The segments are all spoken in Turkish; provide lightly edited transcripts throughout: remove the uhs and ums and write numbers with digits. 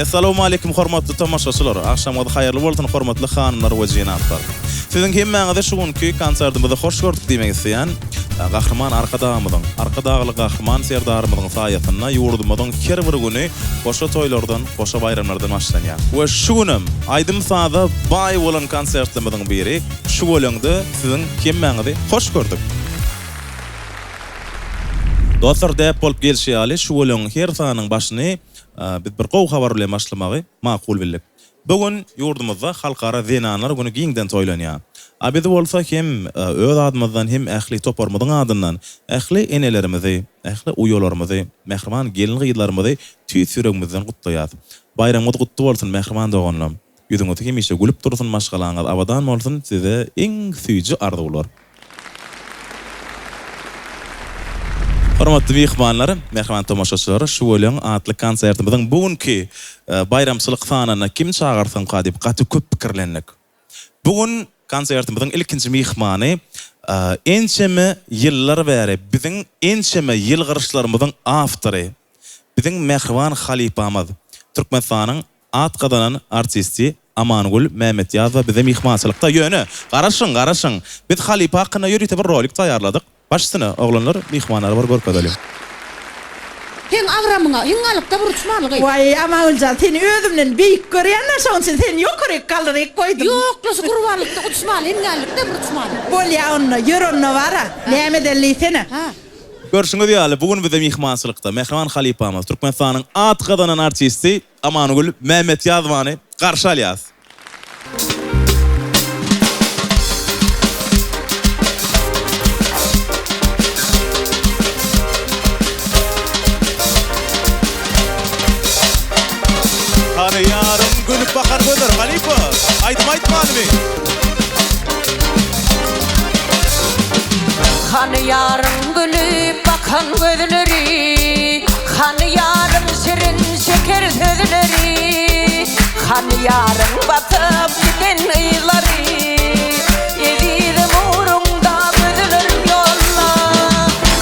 Assalamu alaykum hormatly tamaşaçylar. Akşamda haýyrly bolsun hormatly hanymlar we jenatlar. Siziň hemmäňize şu günki konsertimizde hoş gördük diýmek isleýän gahrman arkadagly gahrman serdarymyzyň saýatyna ýurdumyzyň her bir güni goşa toýlardan, goşa bayramlardan başlanýar. We şu günim aýdym saňda baý bolan konsertimiziň biri şu bolanyňda siziň hemmäňizi hoş gördük. Dostlar däp bolup gelşýäli şu bolanyň her sanyň başyny biz bir gowy habar bilen başlamagy makul bildik. Bugün ýurdumyzda halkara zenanlar güni giňden toýlanýar. Biz bolsa hem öz adymyzdan hem ähli toparmyzyň adyndan ähli enelerimizi, ähli uýalarymyzy, mehriman gelin gyýlarymyzy tüý süregimizden gutlaýar. Bayramyňyz gutly bolsun mehriman doganlarym. Ýüzüňizde hemişe gülüp dursun, maşgalaňyz abadan bolsun, size iň süýji arzuwlar. Hormatly mehmanlar, mehman tamaşaçylary, şu bolan atly konsertimizden bugünkü bayramçylyk sanyna kim çağırsaň gadyp gaty köp pikirlendik. Bugün konsertimizden ilkinji mehmany ençeme ýyllar bäri biziň ençeme ýylgyryşlarymyzyň awtory, biziň mehriban halipamyz, Türkmenistanyň at gazanan artisti Amangul Mehmetýazow bize mehmançylykda ýöne. Garaşyň. Biz halipa hakyna ýörüte bir rolik taýýarladyk. Başsyna oglanlar mehmanlar bar görkezeli. Hen agramyňa, hen alypda burçmalygy. Vay Amanguljan, seni özümden beýik görýänler şoň sen ýokaryk galdyryk goýdum. Ýok, lasy gurbanlykda uçmaly, hen alypda burçmaly. Bolýa onna, ýör onna bara. Näme dellisene? Ha. Görüşüňiz ýaly bugün bize mehmançylykda mehriban halipamyz, Türkmenistanyň at gazanan artisti Amangul Mehmetýazowy garşy alýas. Hani yarın gülüp bakar gözler Halifa. Aytmalymy? Hani yarın gülüp bakan gözleri, hani yarın şirin şeker sözleri, hani yarın batıp giden ıyları, yediğim uğrumda gözlerim yolla.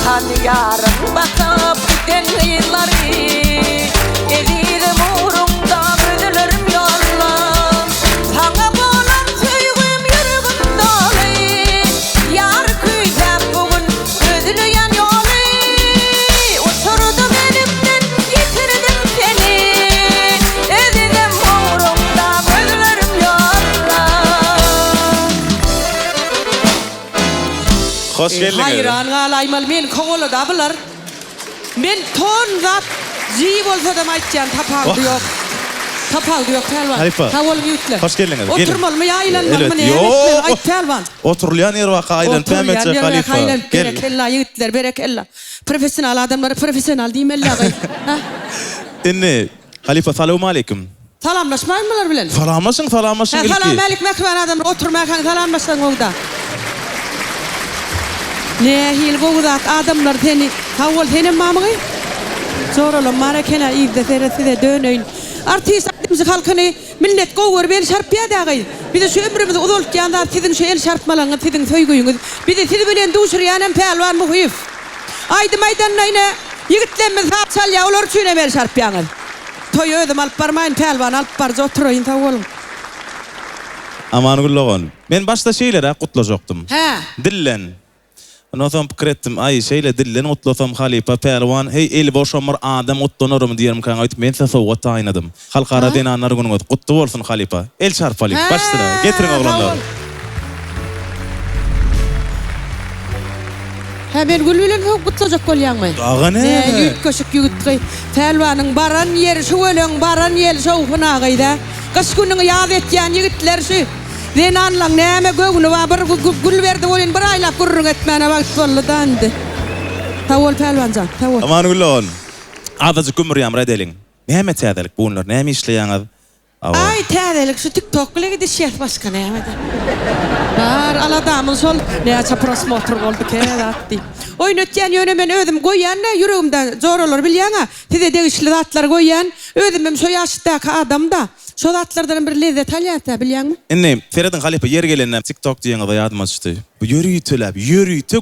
Hani yarın batıp giden ıyları, yediğim uğrumda gözlerim yolla. Sana bolan söygüm yürgün dolu, yar küyzem bugün gözünü yan yolu. Oturdum elimden yitirdim seni, yediğim uğrumda gözlerim yolla. Hoş geldiniz. Hayran galaymal men koňuly da bular. Men ton zat jiý bolsa da aýtjan tapaldy ýok. Tapaldy ýok pelwan. Halifa. Tawol ýütle. Hoş geldiniz. Oturmalymy ýaýlanmalymy ne? Yok. Aýt pelwan. Oturulýan yer waka aýlan Mehmetçi Halifa. Berekella ýigitler, berekella. Professional adamlar, professional diýmeli agay. Ha? Inni Halifa salamu alaykum. Salamlaşmaýmylar bilen? Salamlaşyň ilki. Salam alik mehman adam oturmaýan salamlaşsaň ogda. Ne hil gowdat adamlar seni tawol seni mamygy? Zorala marakena ýerde feraside döneýin. Artist adamyzy halkyny millet gowur ben şarpýa dagay. Bize şu ömrümüzi uzaltýanda siziň şu el şarpmalaňyz, siziň söýgüýüňiz. Bize sizi bilen duşurýanem pelwan muhyif. Aýdy maýdanlaýna ýigitlerimiz hatçalýa olar üçin emel şarpýaňyz. Toý özüm alyp barmaýyn pelwan alyp barja oturaýyn tawolum. Amangul logan. Men başda şeýlere gutlajakdym. Ha. Dillen. Ondan pikir etdim, ay şeýle dillen gutlasam Halifa pelwan, hey el boşamyr adam gutlanarym diýerim kan aýtyp men sowgat taýnadym. Halkara denanlar günüňiz gutly bolsun Halifa. El çarpalyk başdyra. Getirin oglanlar. Ha ben gül bilen gutlajak bolýarmy? Dagane. Ýüt köşük ýigitdi. Pelwanyň baran ýeri şu ölen baran ýel şowfuna gaýda. Gaş günüňi ýad etýän ýigitler şu. Denanlaň näme göwüni wa bir gül berdi bolen bir aýlap gurrun etmäne wagt boldy. Tawol pelwanjan, tawol. Amangul logan. Adazy gümür ýamra edeliň. Näme täzelik bunlar? Näme işleýäňiz? Ay täzelik şu TikTok bilen gidişýär başga näme de. Bar aladamyň sol näçe prosmotr boldy keratdy. Oýnatýan ýöne men özüm goýýan ýüregimde zoralar bilýäňa. Size degişli zatlar goýýan, özüm şu ýaşdaky adamda. Şu zatlardan bir lezzet alýar bilýärmi? Inni Feridin Halifa yer gelenden TikTok diýende ýadyma düşdi. Bu ýörüýtüläp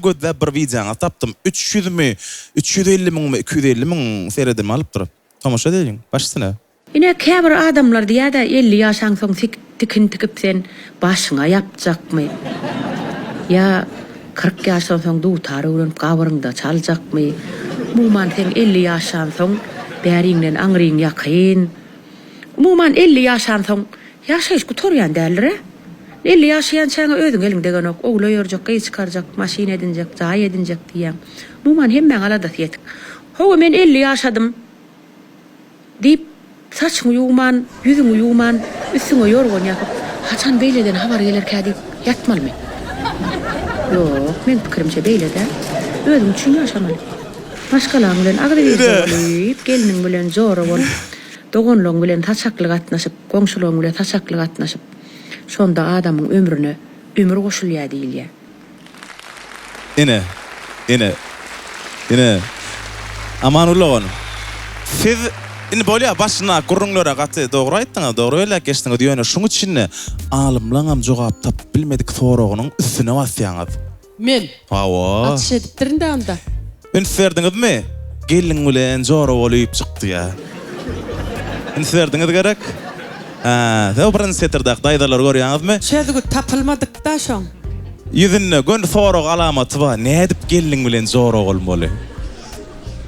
gödläp bir wideoňa tapdym. 300 mi, 350 mi, 250 mi Feridin alyp durup. Tamaşa edeliň. Başsyna. Yine käbir adamlar diýär-de 50 ýaşaň soň tikin tikip sen başyňa ýapjakmy? Ya 40 ýaşaň soň duýtary öwrenip gabyryňda çaljakmy? Muman sen 50 ýaşaň soň bäriňden aňryň ýakyn. Muman 50 ýaşaň soň ýaşaýyş gutorýan däldir. 50 ýaşaýan çaňa özüň elinde ok, oglaýarjak, gyý çykarjak, maşina edinjek, jaý edinjek diýen. Muman hemmeň alada ýetik. Howa men 50 ýaşadym diýip saçyňy ýuwman, ýüzüňi ýuwman, üstüňe ýorgon ýakyp, haçan beýleden habar gelerkä diýip ýatmalmy? Ýok, men pikirimçe beýlede. Özüň üçin ýaşamaly. Başgalaryň bilen agryp, geliniň bilen jora bol. Dogonlaryň bilen taçaklyk atnaşyp, goňşularyň bilen taçaklyk atnaşyp, şonda adamyň ömrüne ömür goşulýar diýilýär. Ine. Amanullah. Siz in bolýa başyna gurrunlara gaty dogry aýtdyňyz, dogry elä geçdiňiz diýene şuň üçin alymlaňam jogap tapyp bilmedik soragynyň üstüne basýaňyz. Men. Hawa. Atış edipdirin de onda. Inferdiňizmi? Gelin bilen jora bolyp çykdy ýa. Inferdiňiz gerek? Täze birin setirdak daýdalar görýäňizmi? Şeýdigi tapylmadyk da şoň. Ýüzünde gön sorag alamaty bar. Ne edip gelin bilen jora bolmaly?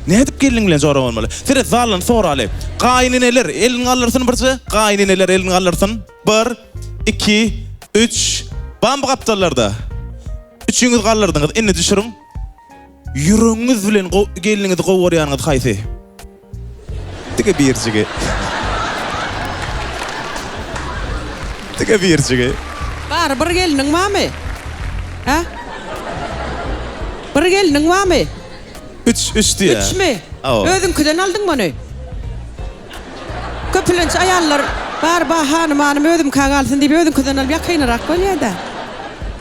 Ne edip gelin bilen jora bolmaly? Sire zalan soraly. Gaýnyneler elin alyrsyn birçe, gaýnyneler elin alyrsyn. 1 2 3 bam gaptalarda. Üçüňiz gallardyňyz, indi düşüriň. Yüreğiniz bilen geliniňizi gowarýanyňyz haýsy? Tige birjige. Bar bir geliniň barmy? Ha? Bir geliniň barmy? 3 diýär. 3 mi? Özüňkiden aldyňmy onu? Köpülenç aýallar bar hanymany özüm kagalsyn diýip özüňkiden alyp ýakynrak bolýar-da.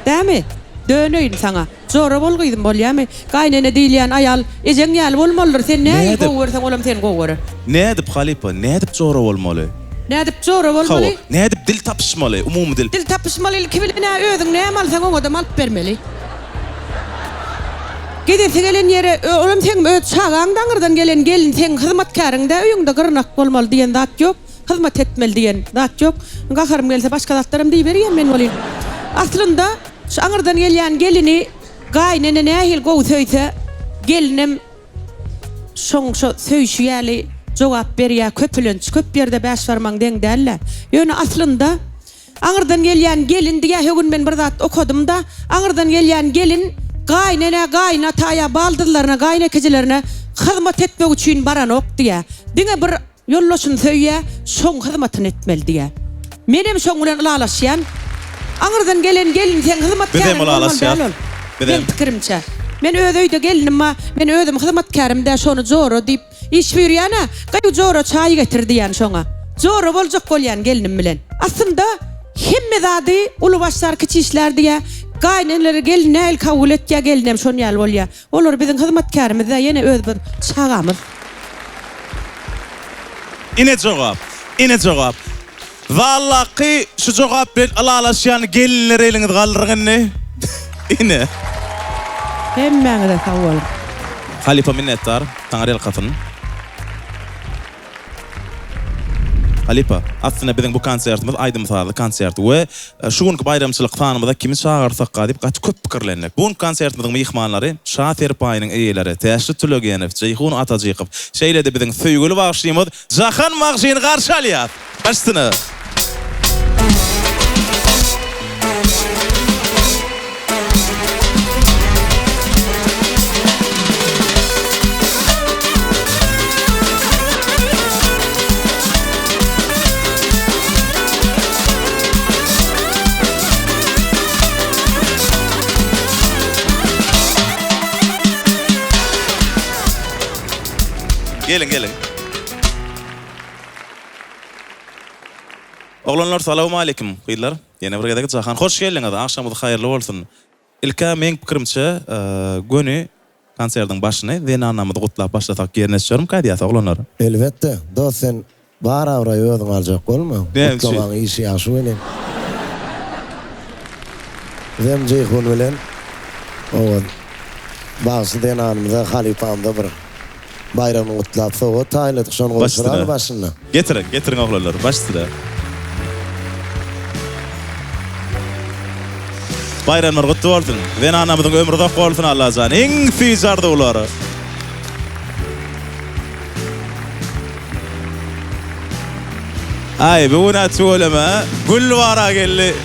Dämi? Dönöýin saňa. Jora bolgyydym bolýarmy? Gaýnene diýilýän aýal ejeň ýaly bolmalydyr. Sen näme gowersaň olam sen gower. Ne edip Halipa, ne edip jora bolmaly? Ne edip jora bolmaly? Ne edip dil tapyşmaly, umumy dil. Dil tapyşmaly, kibiline özüň näme alsaň oňa da alyp bermeli. Gidip gelen ýere olam sen öz çagaňdan gelen gelin sen hyzmatkaryňda öýüňde gyrnak bolmaly diýen zat ýok. Hyzmat etmeli diýen zat ýok. Gaharym gelse başga zatlarym diýip berýän men bolýan. Aslynda şu aňyrdan gelýän gelini gaýnene nähil gowy söýse, gelinim şoň söýüşi ýaly jogap berýär, köpülenç, köp ýerde bäş barmaň deň däller. Ýöne aslynda aňyrdan gelýän gelin diýä högün men bir zat okudum da, aňyrdan gelýän gelin gaýnene, gaýnataýa, baldylaryna, gaýnekejilerine hyzmat etmek üçin baran ok diýä. Diňe bir ýollaşyny söýýär, şoň hyzmatyny etmeli diýä. Menem şoň bilen ulalaşýan aňyrdan gelen gelin sen hyzmatkaryň bolmaly. Ben pikirimçe. Men öz öýde gelinimma, men özüm hyzmatkarymda şonu jora diýip iş berýäna, gaýy jora çaý getirdi ýan şoňa. Jora boljak bolýan gelinim bilen. Aslynda hemme zady uly başlar kiçi işler diýä, gaýneleri gelin näil kabul etýär gelinim şonu ýaly bolýar. Olar biziň hyzmatkarymyzda ýene öz bir çagamyz. Ine jogap. Wallahi şu jogap bilen alalaşýan gelinler eliňiz galdyrgyny. Ine. Hemmäňe de sag bolun. Halipa minnettar, taňar el gatyn. Halipa, aslında bizim bu konsertimiz aýdym saly konsert we şu günki bayramçylyk fanymyzda kimi çağırsak gadyp gaty köp pikirlendik. Bu konsertimiziň mehmanlary Şafer paýynyň eýeleri Täşri Tülegenew, Jeyhun Atajykow. Şeýlede biziň söýgüli bagşlymyz Jahan Magşyny garşy alýar. Başsyny. Gelin. Oglanlar salamu alaykum. Gıylar. Yine bir gedek Jahan. Hoş geldiňiz. Akşamyz haýyrly bolsun. Ilka men pikirimçe göni konsertiň başyny wenanamyzy gutlap başlasak gernäşýärm kaýdyýas oglanlar. Elbette. Da sen bara özüň aljak bolma. Gutlamak işi ýaşy bilen. Hem Jeyhun bilen o bazı denanymyza Halipamda bir bayramın kutlap soğuk tayladık şonu koşurar başına. Getirin oğlanlar baştıra. Bayramlar kutlu olsun. Ben anamızın ömrü doq olsun Allah can. Eng fizarda uları. Ay bu ne söyleme. Gül vara geldi.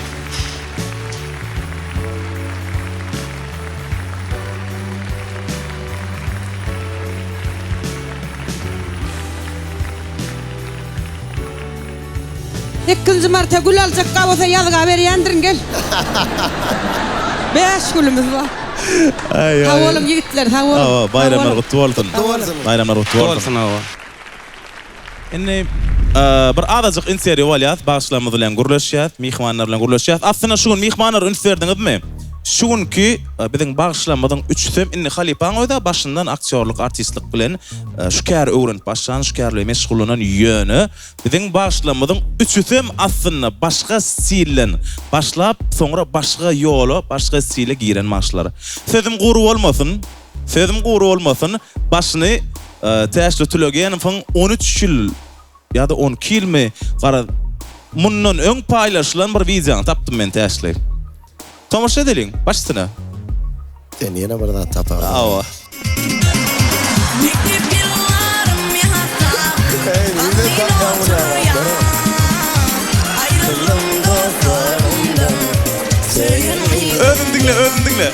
İkinci marta gül alacak kavasa yazga ver yandırin gel. 5 gülümüz var. Ay Ha oğlum yigitler, ha oğlum. Bayramlar kutlu olsun. Bayramlar kutlu olsun. Inni bir azıcık inseri olyat, başlamız bilen gurlaşyat, mihmanlar bilen gurlaşyat. Aslında şun mihmanlar ünserdiniz mi? Şunki bizim bağışlanmadan 3'tüm inni Halipan oyda başından aktörlük, artistlik bilen şükär öğrenip başlan, şükärle meşgulanan yönü. Bizim bağışlanmadan 3'tüm aslında başka stilen başlap sonra başka yolu, başka stile giren maçları. Sözüm guru olmasın, başını teşli tülögeyen fan 13 yıl ya da 12 yıl mi qara mundan öň paylaşılan bir videonu tapdım men teşli. Tomaşa edelim, başsına. Sen yine bir daha tapar. Awa. Özün dinle.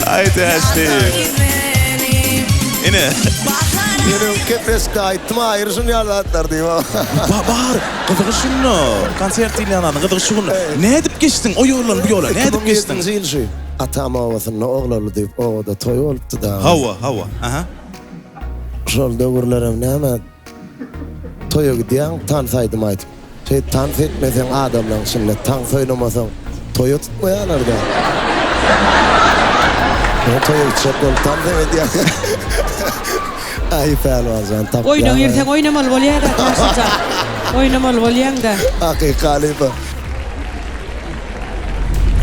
Haydi Ashley. Yine. Yine kepeska aytma ayırsın yalatlar diyor. Bahar, kıdırışınno. Konsertiyle anladın, kıdırışınno. Ne edip geçtin o yolun bu yola? Ne edip geçtin? Zilşi. Atam ovasın, oğlalı deyip ovada toy oldu da. Hava. Aha. Şol dögürlerim neme? Toya gidiyen tan saydım aytıp. Tan etmesen adamlan şimdi tan söylemasan toya tutmayanlar da. Toya içecek ol tan demedi ya. Ay pelvazan tap. Oynan yersen oynamalı bolýar da taşıca. Oynamalı bolýan da. Hakikali bu.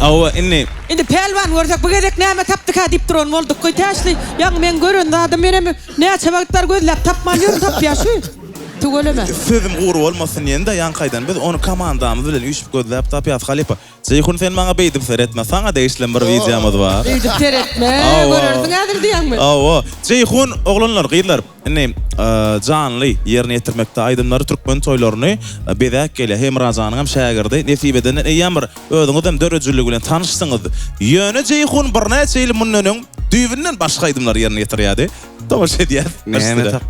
Awa inni. Indi pelvan görsak bu gedek näme tapdyk ha dip duran bolduk koy taşly. Ýa men görende adam menemi näçe çabaklar gözläp tapmaýar tapýaşy. Tugoleme. Sözüm guru olmasın ýende ýankaýdan biz onu komandamyz bilen üçüp gözläp tapýas Halipa. Seyhun sen maňa beýdip seretme, saňa değişlen bir videomuz bar. Beýdip seretme, görürdin häzir diýäňmi? Awa, Seyhun oglanlar, gyýlar. Inni canly ýerine ýetirmekde aýdymlary türkmen toýlaryny bezäk gele hem Razanyň hem şägirdi Nesibeden eýamir özüňiz hem dörejiligi bilen tanışdyňyz. Ýöne Seyhun bir näçe ýyl mundan düýbinden başga aýdymlar ýerine ýetirýärdi. Tomaşa edýär. Näme tap?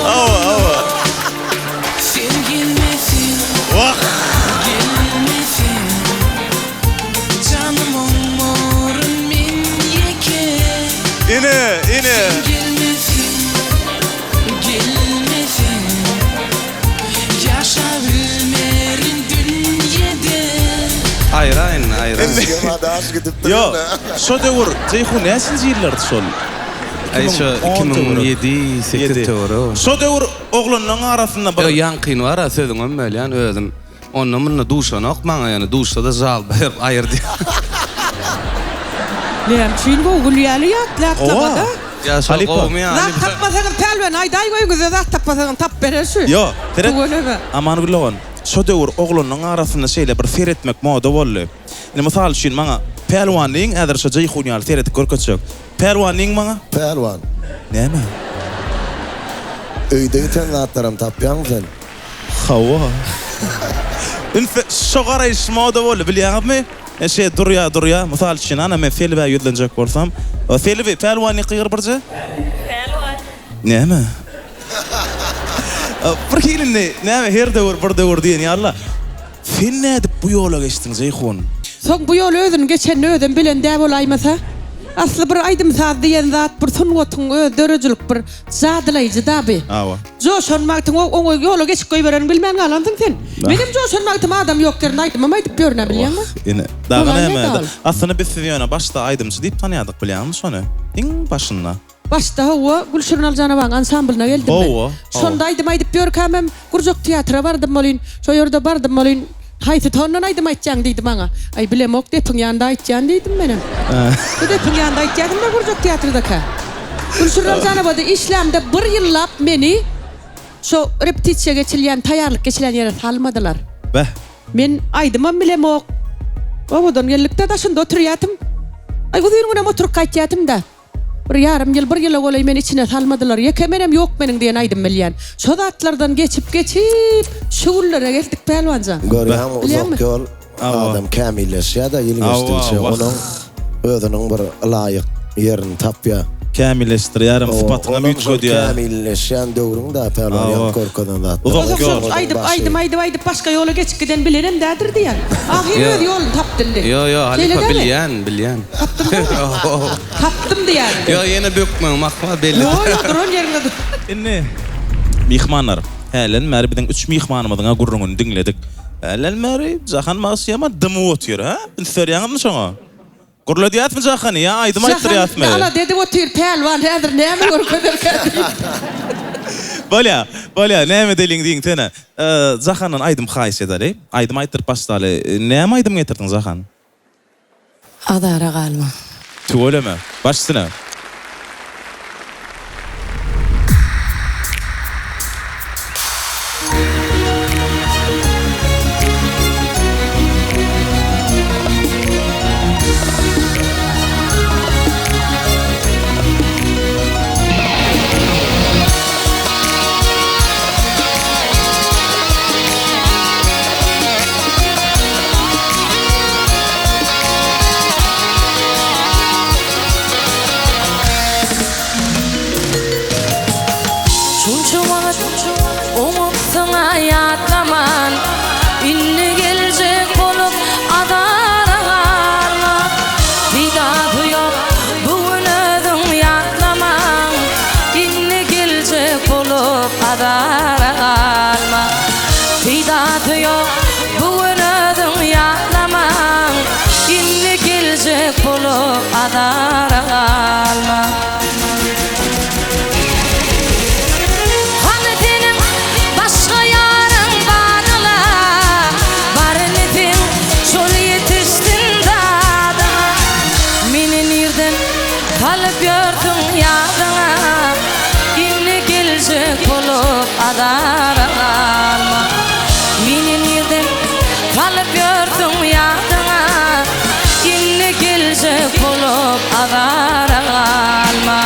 Awa. Vah. Yine. Ayran. Yamadas gidip Yo, şo döwür, Seyhun näçinji ýyllardy şol? Ay şu 2007-8 doğru. Şo döwür oglanyň arasynda Yo bir ýankyny var, sözüň ömmelýän özüm. Ondan munna duşana okmaňa ýani duşda da zal ber aýyrdy. Näme çyn bu gülýäli ýatlatlabada? Ya şu Halipa. gowmy ýani. Zat tapmasaň pelwen aýday goýgyzy zat tapmasaň tap bererşi. Yo, terek. Tugoleme. Aman güllewan. Şo döwür oglanyň arasynda şeýle bir seretmek moda boldy. Ine mysal üçin maňa pelwanlyň häzir şo Seyhun ýaly seretip görkezjek. Pelwanlyň maňa Pelvan. näme? Öýde ýeten zatlaram tapýan sen. Hawa. Infe şo garaýyş moda boldy bilýärmi? Şey durya. Mysal üçin ana men felbe ýüzlenjek bolsam, o felbe pelwanly gyýr birje? Pelwan. Näme? Bir hilinde näme her döwür bir döwür diýen ýa-Allah. Sen nädip bu ýola geçdiň Seyhun? Soň bu ýol özüni geçen ödüm bilen däp olaýmasa? Aslı bir aydım saat diyen zat bir sunwatın dörücülük bir zadılayıcı da bir. Awa. Coşanmaktın o yolu geçip koyveren bilmem galandın sen. Benim coşanmaktım adam yok derin aydım ama aydıp görüne biliyor musun? Yine. Ulan Dağı ne neme? dal? Aslında biz sizyona başta aydımsı deyip tanıyadık biliyor musun onu? İn başına. Başta o Gülşir'in Alcanavan ansamblına geldim Oo, ben. Sonda aydım aydıp görkemem Gurcuk tiyatra vardım olun. Şu yurda vardım olun. Haydi tondan aydım aytcan deydim bana. Ay bilem ok depin yanında aytcan deydim benim. Depin yanında aytcadım da Gurcuk tiyatradaki. Gülşir'in Alcanavada İslam'da bir yıllap beni şu repetisiya geçilen, tayarlık geçilen yere salmadılar. Beh. Men aydıma bilem ok. Ovadan gellikte da şunda oturuyatım. Ay uzun oturup kaytiyatım da. Bir yarım yıl olay men içine salmadılar. Yekemenem yok benim diyen aydım milyen. Şodatlardan geçip şuullere geldik pelvanca. Görüyorum Biliyor uzak yol Awa. adam kamilleşse da yılınıştırsa Awa, onun özünün bir layık yerini tapya. Kamilleştir yarım sıfatına büyütüyor diye. Kamilleşen dövrün da pelvan Awa. yan korkudan da. Uzak yol. Aydıp başka yola geçip giden bilenim derdir diyen. Ahir yol taptın de. Yo Halifa bilyen. Taptım diyen. Yo yine bökmüyorum akma belli. Yo durun yerine dur. Inni. Mihmanlar. Helen meri biden 3 mihmanımızın gurrununu dinledik. Helen meri zahan masiyama dımı otuyor ha? Söyleyemem mi sana? Gurla diyat mı zahanı ya? Aydım ayttırıyat mı? Ala dedi otur pelvan hedir ne mi görkeder Böyle ne mi delin deyin tene? Zahanın aydım xayis ederi. Aydım ayttır bastalı. Ne mi aydım getirdin zahan? Adara qalma. Tu öyle mi? Başsına. Hayatlaman inni gelecek olup adara qalma. Bidatı yok bugün özün yatlaman. İnni gelecek olup adara qalma. Bidatı yok bugün özün yatlaman. İnni gelecek olup adara qalma. Adara qalma. Minin yerden kalıp gördüm yadına. İnni gelecek olup adara qalma.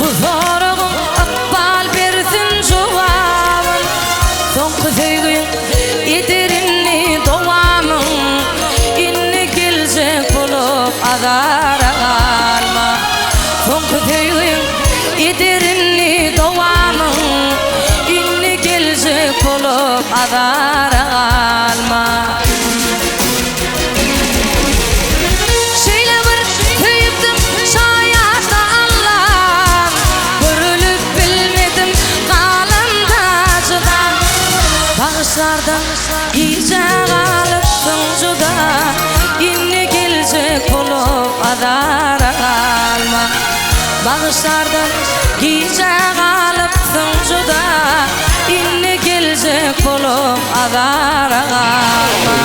Bu zoruğun akbal bersin cevabın. Son sevgin yedirinli doğamın. İnni gelecek olup adara qalma. Son sevgin yedirinli doğamın. İnni gelecek olup adara qalma. Bağışlardan iyice kalıpsın juda. İnni gelecek olup adara qalma. Bağışlardan iyice kalıpsın juda. İnni gelecek olup adara qalma.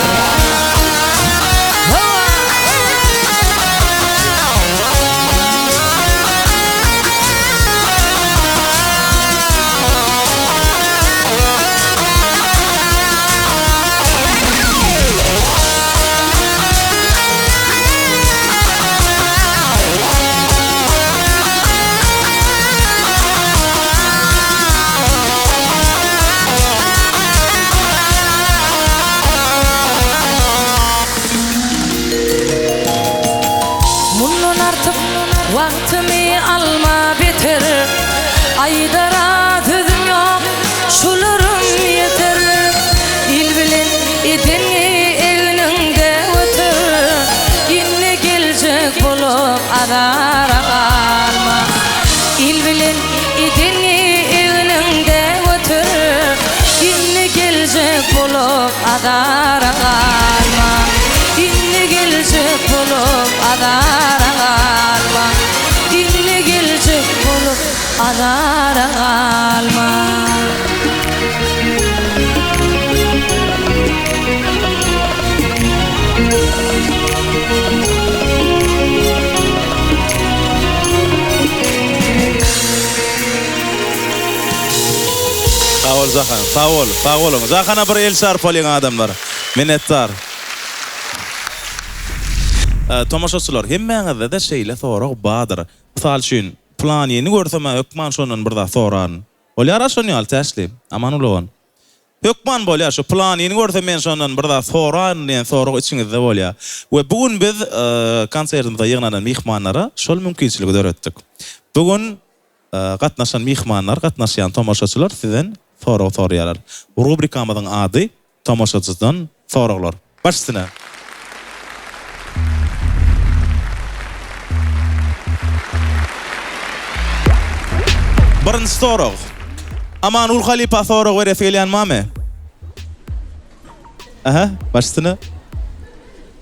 Vaktimi alma bitir Aydara tüzüm yok Şularım yeter İl bilen idini evninde otur Yine gelecek bulup adara kalma İl bilen idini evninde otur Yine gelecek bulup adara kalma Yine gelecek bulup adara kalma Yine gelecek bulup adara kalma Sağ ol Zahan, sağ olun. Zahan'a bir el sarf olayım adamlar. Minnettar. Tomaşaçylar, hemmeňizde de şeýle sorag badyr. Mysal üçin, plan ýeni görsem hökman şondan birda soran. Bolýar şonýal täsli, aman ulan. Hökman bolýar şu plan ýeni görsem men şondan birda soran diýen sorag içiňizde bolýar. We bugun biz konsertimizde ýygnanan mihmanlara şol mümkinçiligi döretdik. Bugun gatnaşan mihmanlar, gatnaşan tomaşaçylar sizden sorag sorýarlar. Rubrikamyzyň ady tomaşaçydan soraglar. Başsyna. Birinci sorag. Amanul Halipa sorag bere feýlen mame? Aha, başsyna.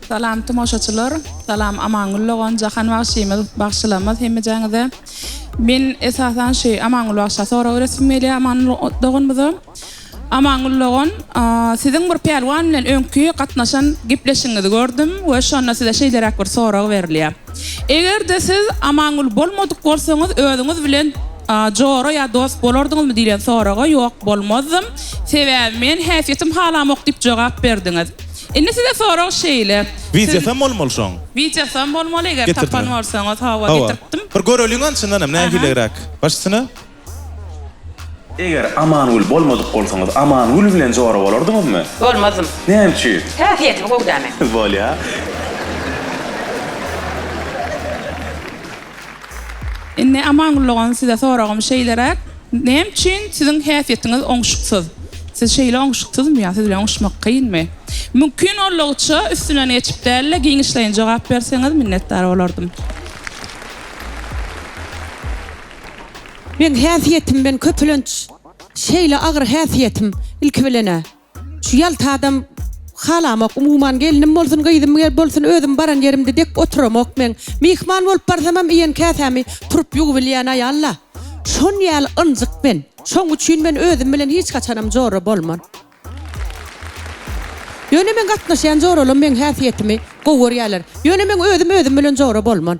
Salam tomaşaçylar, salam Amanul Logan Jahan Washimov bagşylamaz hemmejaňyza. Men esasan Amanul Washsa sorag öğretmeli Amanul Logan bize. Amanul Logan siziň bir pelwan bilen öňkü gatnaşan gepleşiňizi gördüm we şonda size şeýlerek bir sorag berilýär. Eger-de siz Amanul bolmadyk bolsaňyz özüňiz bilen joro ya dost bolardyňyzmy diýen soraga ýok bolmazdym. Sebäbi men häsiýetim halamok diýip jogap berdiňiz. Indi size sorag şeýle. Wiçesem bolmalyşoň. Wiçesem bolmaly eger tapan bolsaňyz hawa getirdim. Bir göreliňen çyndanam nägilerek. Başsyna. Eger Amanul bolmadyk bolsaňyz Amanul bilen joro bolardyňyzmy? Bolmazdym. Näçe? Häsiýetim gowdamy. Bolýar. Indi Amanul Logan size soragym şeýlerek. Näçin siziň häsiýetiňiz oňşuksyz? Siz şeýle oňşuksyzmy ýa siz bilen oňşmak kynmy? Mümkin bolýarça üstüne geçip dälle giňişleýin jogap berseňiz minnetdar bolardym. Men häsiýetim ben köpülünç şeýle agyr häsiýetim ilki bilene. Şu ýalta adam halamak umuman gelinim bolsun gyýdym bolsun özüm baran yerimde dek oturamak men mihman bolup barsamam iýen käsämi turup ýugy bilýän ay Allah. Şon ýaly ynjyk ben. Şoň üçin men özüm bilen hiç kaçanam joro bolman. Ýöne men gatnaşan jorolum men häsiýetimi gowurýarlar. Ýöne men özüm bilen joro bolman.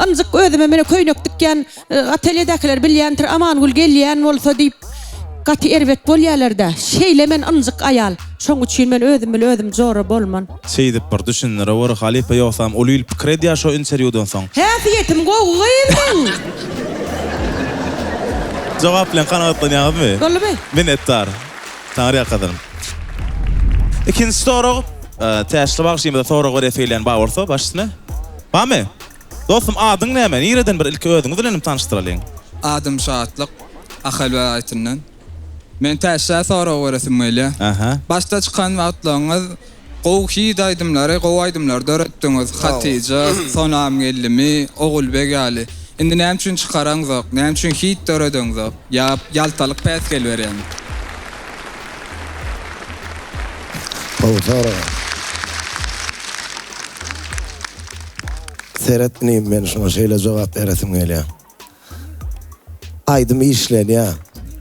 Ynjyk özüme mene köýnek dikýän ateljedekiler bilýändir Amangul gelýän bolsa diýip gaty erwet bolýarlar-da. Şeýle men ynjyk aýal. Şoň üçin men özüm bilen özüm joro bolman. Şeýdip bir düşünýär, wer Halipa ýoksam olyl pikir edýär şo interwýudan soň. Häsiýetim gowurýardyň. Jogap bilen kanagatlanýarmy? Bolby. Minnetdar. Taňryýa kadarym. İkinci sorag, täsli bagşymda sorag bere feýlen bawarsa başsyna. Bamy? Dostum adyň näme? Nireden bir ilki özüňiz bilen tanıştyralyň? Adym Şatlyk, Ahal welaýatynyň. Men täsli sorag beresim Aha. Başda çykan wagtlaryňyz gowhy daýdymlary, gowaýdymlar döretdiňiz. Hatice, Sonam Gellimi, Ogulbek Ali. Indi näme üçin çykaraňyz? Näme üçin hit dörediňiz? Ya ýaltalyk päs gel berýän. Sonra seyretmeyeyim ben şuna şeyle cevap veresim geliyor. Aydım işleniyor.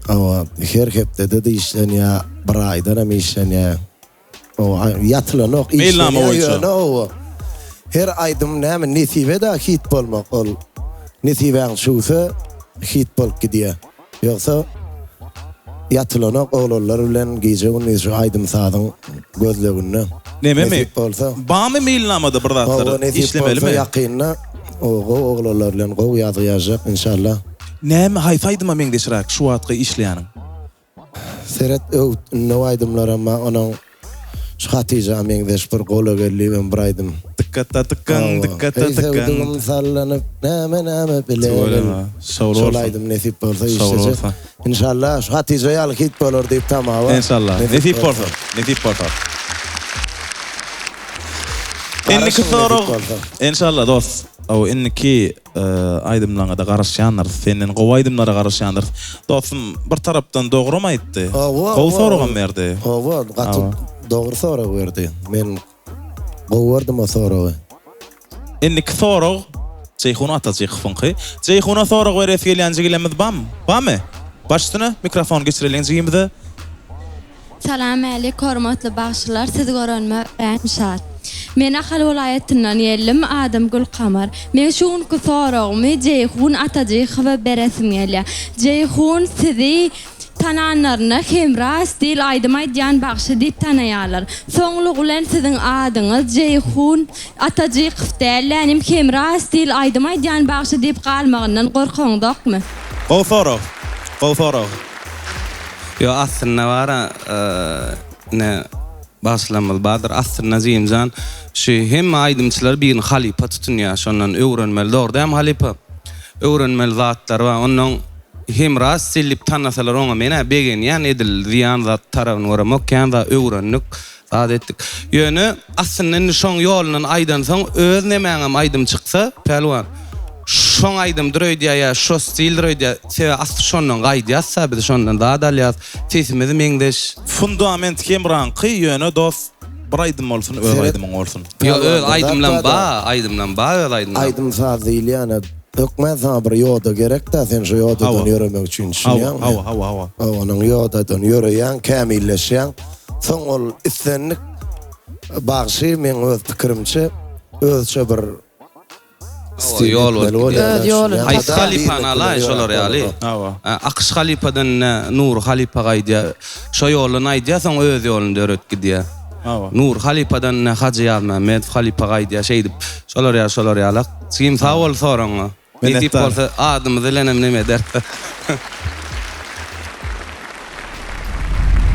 Ama her hepte de işleniyor. Bir aydan hem işleniyor. Yatılanok işleniyor. Her aydım hemen nesibe de hit bolmak ol. Nesiben şusa hit bol gidiyor. Yoksa yatılanok oğullar bilen giyeceğin şu aydım sağdan gözleğinle. Neme mi? Bamy mailnamada bir zatlar işlemeli mi? Yakınna oğullar bilen gow ýazyjak inşallah. Neme hayfaýdyma meň deşirak şu wagtga işleýäniň. Seret ne aydımlar ama onun şu Hatice meň deş bir gola geldi ben bir aydym. دكتا تكن دكتا تكن مثلا نام بالليل شو لايدم نثيب بورث ان شاء الله شو هاتي جايال كيت بولور ديب تماما ان شاء الله نثيب بورث انك ثورغ ان شاء الله دوس او انك ايدم لان دا غارشانر ثين قوايدم نار غارشانر دوس برتربتن دوغرو مايت قو ثورغ ميردي هو قط دوغر ثورغ ويردي من قوورد ما ثورغ انك ثورغ تيخونا تزيخ فنقي تيخونا ثورغ ويرثي اللي انزي لمذ بامه باشتنا ميكروفون قصر اللي انزي مذا سلام عليكم ورحمة الله وبركاته تدقرون ما مشات من أخل ولايتنا يلم آدم قل قمر ميشون كثارة ومي جيخون أتجي خبب برسمي لا جيخون ثذي تنانرنا كيم راس ديل آيدم أيديان بخش دي تنيالر ثون لغلن ثذن آدم جيخون أتجي خفتال لانم كيم راس ديل آيدم أيديان بخش دي بقال مغنن قرخون دقمه قوثارة يو أثر نوارا باسلام البادر أثر نزيم زان شي هم عايد مثل بين خالي باتتنيا شونن أورن ملدور دام خالي با أورن ملذات تروا أنه هم راس اللي بتنا ثلرون منا بيجين يعني دل ذيان ذات ترى ورا مكان ذا أورن نك هذا يعني أثر إن شون يولن عايدن ثون أذن ما عم عايدم تقصى بلوان شون عايدم درويديا يا شو ستيل درويديا ثي أثر شون عايديا ثابت شون ذا داليات تيث مذمينغدش فندامنت كيمران قيانو دوف برايد مولثن برايد مولثن يا عايدم لمبا عايدم ثاذي اللي أنا ما ثابر يودا جركتا ثين يودا دون يورو مكتشين شيان هو نون يودا دون يورو يان كامل لشيان ثون الثن باغشي من وذ تكرمشي وذ شبر يولو هاي خليفة أنا لا شلون ريالي أقش خليفة دن نور خليفة غايديا شو يولو نايديا ثم أذ يولو درت كديا نور خليفة دن خاجي ما ميت خليفة غايديا شيء شلون ريالك سيم ثاول ثورنا نتي بورث آدم ذلنا من مدر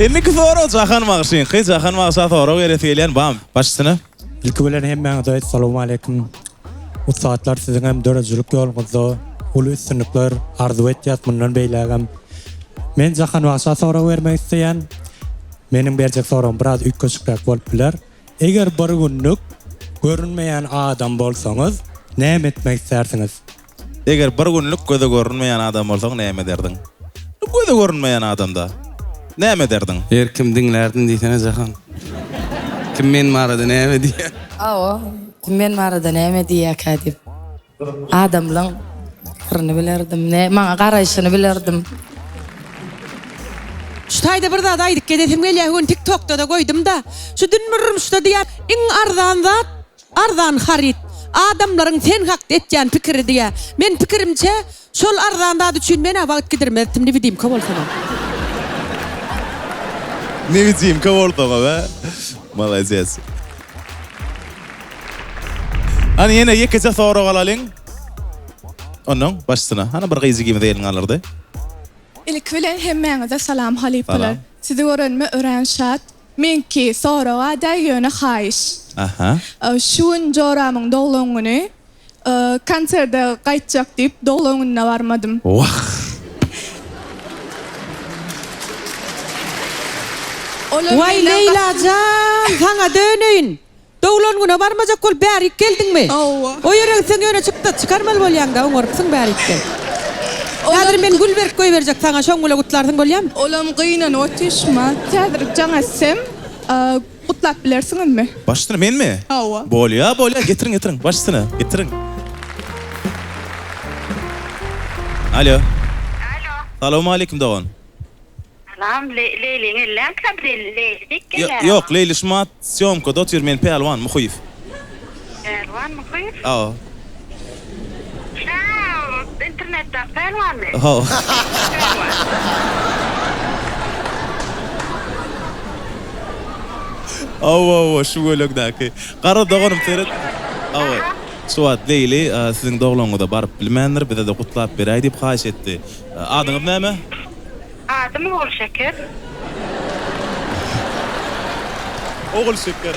إنك ثورة زاخن مارشين خي زاخن مارشا ثورة ويرثيليان بام باش سنة الكولان هم ما دايت السلام عليكم وصاتلار سيدنا درجلك يول قضاء ولوس نقدر أرضويتيات منن بيلاقم من زاخن مارشا ثورة ويرميستيان من بيرجع ثورة براد يكشف كول بلر إيجر برغنك görünmeyen adam bolsanız nämet meksersiniz? Eger bargun göze görünmeyen adam bolsaň näme derdin? Göze görünmeyen adamda näme derdin? Her kim dinlerdin diýsene jahan. Kim men marada näme diýär? Awa, kim men marada näme diýär kadip. Adam bilen gyrny bilerdim, maňa garaýşyny bilerdim. Şutayda bir zat aýdyk gedetim gelýär, gün TikTok'ta da goýdum da. Şu dünmürüm şuda diýär, iň arzan zat arzan harit. Adamlaryň sen hakt etýän pikiri diýär. Men pikirimçe şol arzan zat üçin men wagt gidirmezdim, ne bidim ka bolsa. Ne bidim ka bolsa be. Malaziýas. Ani ýene ýekece soru galalyň. Onuň başsyna, hana bir gyzy gibi diýen galardy. İlkülen hemmeňize salam halipalar. Sizi görünme öğrenşat. Menki sorağa da ýöne haýyş. Aha. Şuň joramyň doglagyny konserde gaýtjak diýip doglagyna barmadym. Wah. Vay Leylacan, sana dönüyin. Doglagyna barmajak bol bäri geldingmi? O ýere sen ýöne çykdy, çykarmal bolýaň da oňorpsyň bärikde. Häzir men gül berip goý berjek saňa şoňgula gutlardyň bolýam. Olam gyýnan otişma. Häzir jaňa sem gutlap bilersiňizmi? Başsyna menmi? Hawa. Bolýa, getirin, başsyna, getirin. Alo. Salamu alaykum dogan. Salam, Leyliň ellen kabrel Leylik. Yok, Leyli şmat syomka dotyr men pelwan muhyif. Pelwan muhyif? Aw. İnternette pelwan mı? Ha. Aw, şu gölekdäki. Gara doganym teret. Aw. Suat Leyli, siziň doglaňyňda baryp bilmändir, bize de gutlap beräý diýip haýyş etdi. Adyňyz näme? Adym Ogul Şeker. Ogul Şeker.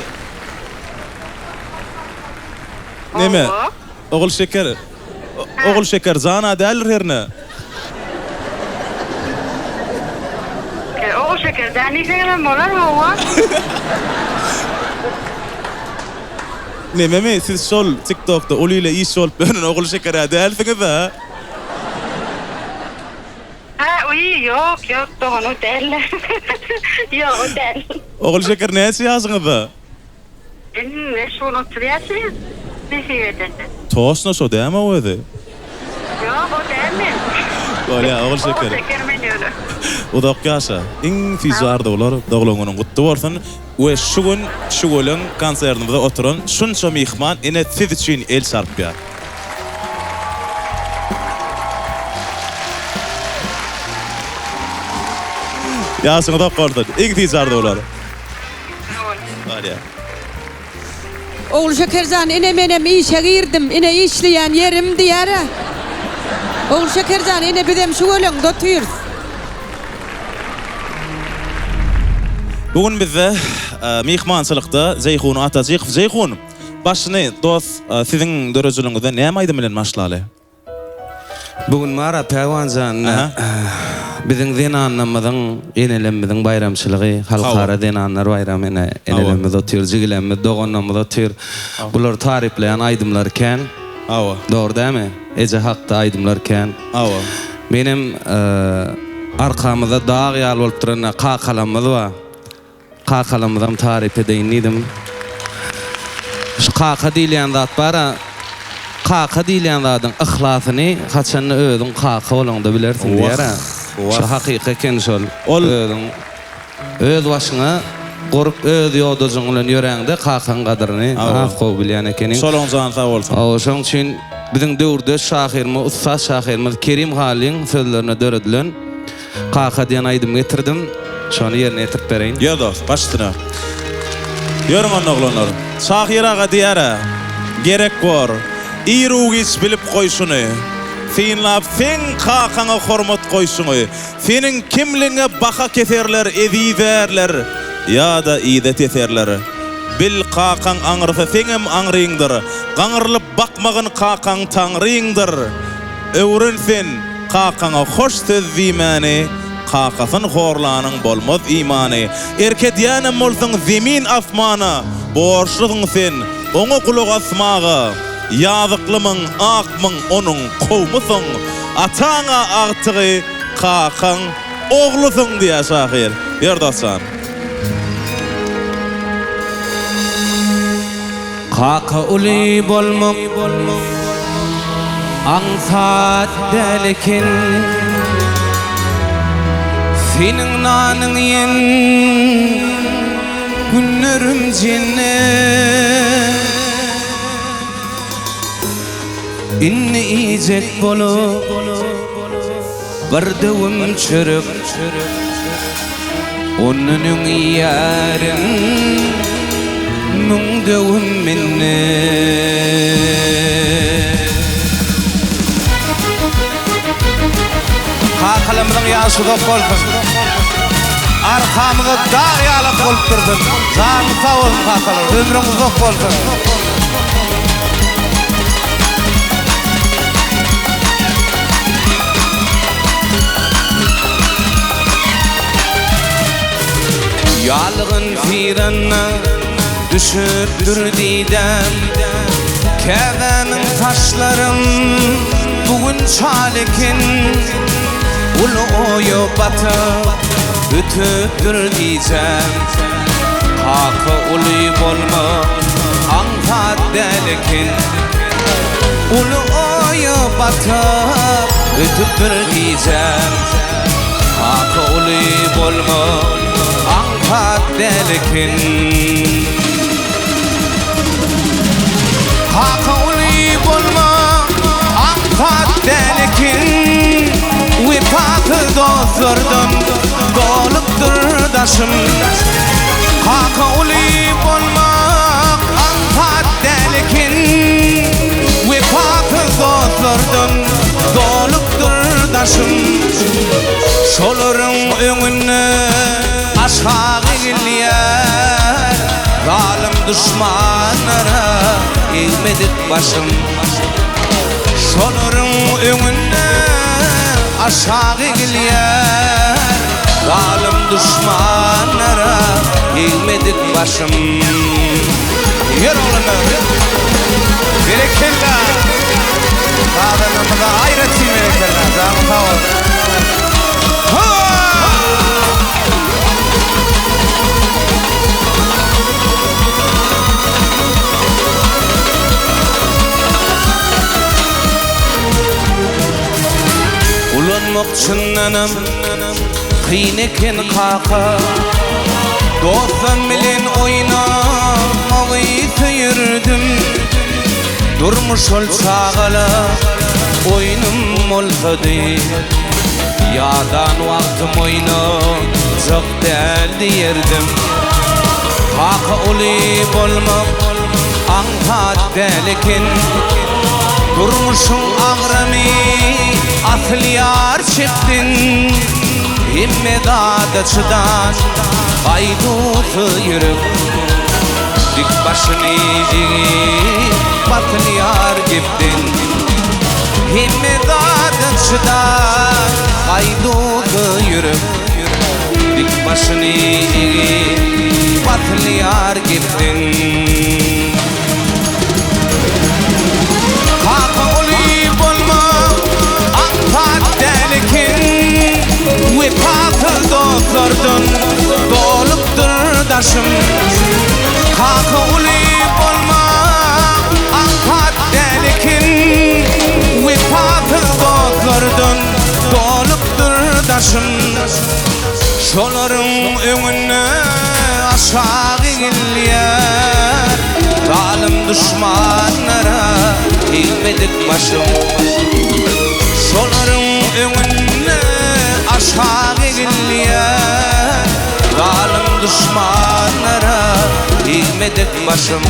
Neme? Oğul şeker. Oğul şeker zana değerler herne. Oğul şeker dani segemen molar hava. Neme mi? Siz sol TikTok'ta oluyla iyi sol benim oğul şeker değersiniz ha? Ha uy yok doğru değil. Yok değil. Oğul şeker ne siyasınız da? Ne şunu oturuyorsun? Ne seviyorsun? Tosna so değil mi o öde? Yok o değil mi? Öyle oğul şeker. Oğul şeker men öyle. O da yaşa. En fizarda olar dağlanğının qutlu bolsun. Ve şu gün konsertimizde oturan şunça mihman ene siz için el sarpýar. Ýasyňy da gordun. En fizarda olar. Var ya. Oğul Şekercan ine menem işe girdim. Ine işleyen yerim diyara. Oğul Şekercan ine bidem şu ölüň dotuyur. Bugün bizde mihmançylykda Zeyhun Atajyk. Zeyhun, başyny dost siziň dörejiliňizde näme aýdym bilen başlaly? Bugün mara Päwanjan biziň dinanymyzyň enelemimiziň bayramçylygy, halkara dinanlar bayramyna enelemimiz otyr, jigilenimiz, dogonlarymyz otyr. Bular taripleýän aýdymlarken, doğru dämi? Eje hakda aýdymlarken, benim arkamyzda dağ ýaly bolup duran qaqalamyz bar. Qaqalamyzam tarip edýändim. Şu qaqa diýilýän zat bara, qaqa diýilýän zatyň ihhlasyny haçan özüň qaqa bolanda bilersiň diýär. Şu hakyky eken şol. Özüň öz başyna gorup öz ýoldaşyň bilen ýöreňde qaqaň gadyryny gowy bilýän ekeniň. Şolaň zan sag bolsun. Şoň üçin biziň döwürde şahyrmy, ustaz şahyrmy Kerim Halin sözlerine döredilen qaqa diýen aýdym getirdim. Şonu yerine getirip bereýin. Ýa dost, başdyna. Ýörüň oğlanlar. Şahyraga diýär. Gerek bar. Ýürügiç bilip goýşuny. Finlap sen qaqaňa hormat goýşuny. Seniň kimliňe baha keserler, ediýärler. Ýa-da iýdet eterler. Bil qaqaň aňyrsa seňem aňryňdyr. Gaňrylyp bakmagyň qaqaň taňryňdyr. Öwrensen qaqaňa hoş söz diýmäni. Qaqasyn horlanyň bolmaz imany. Erkedýänem bolsaň zemin asmana. Borçlygyň sen, oňa kulak asmaga. Ýazyklymyň, akmyň onuň gowmusyň. Ataňa agtygy qaqaň oglusyň diýär şahyr. Ýerdasan. Qaqa uly bolmak aňsat delikin. Senin nanın yen günlerim cennet. İnni iyicek bolup bardewim çörük. Onunun yarın müngdewim minnet. Qaqalamyň ýaşyga bolsun. Arkamyza dağ ýaly bolup durdum. Zany sag bolsun qaqalar, ömrüň uzak bolsun. Ýalgyn firanna düşüpdür diýdem. Käbämiň taşlarym bugün çalekin. Ulu oyu batıp ütüpdür diýjem. Qaqa uly bolma aňsat delikin. Ulu oyu batıp ütüpdür diýjem. Qaqa uly bolma aňsat delikin. Qaqa uly bolma aňsat delikin. Wipatı dostlardan dolupdur daşım. Qaqa uly bolmak aňsat delikin. Wipatı dostlardan dolupdur daşım. Şolaryň öňüne aşağı gilýär. Zalim düşmanlara eğmedik başım. Şoların önüne aşağı gilyer, zalim düşmanlara eğmedik başım. Yer oğlum berekella, sağdanımıza ayrıtı berekella, sağım sağ ol. Ulanmak çınlanım, kıyın eken kaka, dostum bilen oynamayı tüyürdüm. Durmuş ol çağala, oyunum olsadı, yadan vaktim oynayacak değil yerdim. Kaka uli bolmak, anhat delikin, durmuşun ağrami, asıl yar çektin. Himme dağdaçıdan, aydutu yürüp, dik başını eğip, batın yar gittin. Himme dağdaçıdan, aydutu yürüp, dik başını eğip, batın yar gittin. Kaka uli bolma, anpat delikin, ve patıl dostlardan doluptur daşım. Kaka uli bolma, anpat delikin, ve patıl dostlardan doluptur daşım. Şoların önüne aşağı gilyer, zalim düşmanlara eğmedik başım. Şoların önüne aşağı gilyer, zalim düşmanlara eğmedik başım.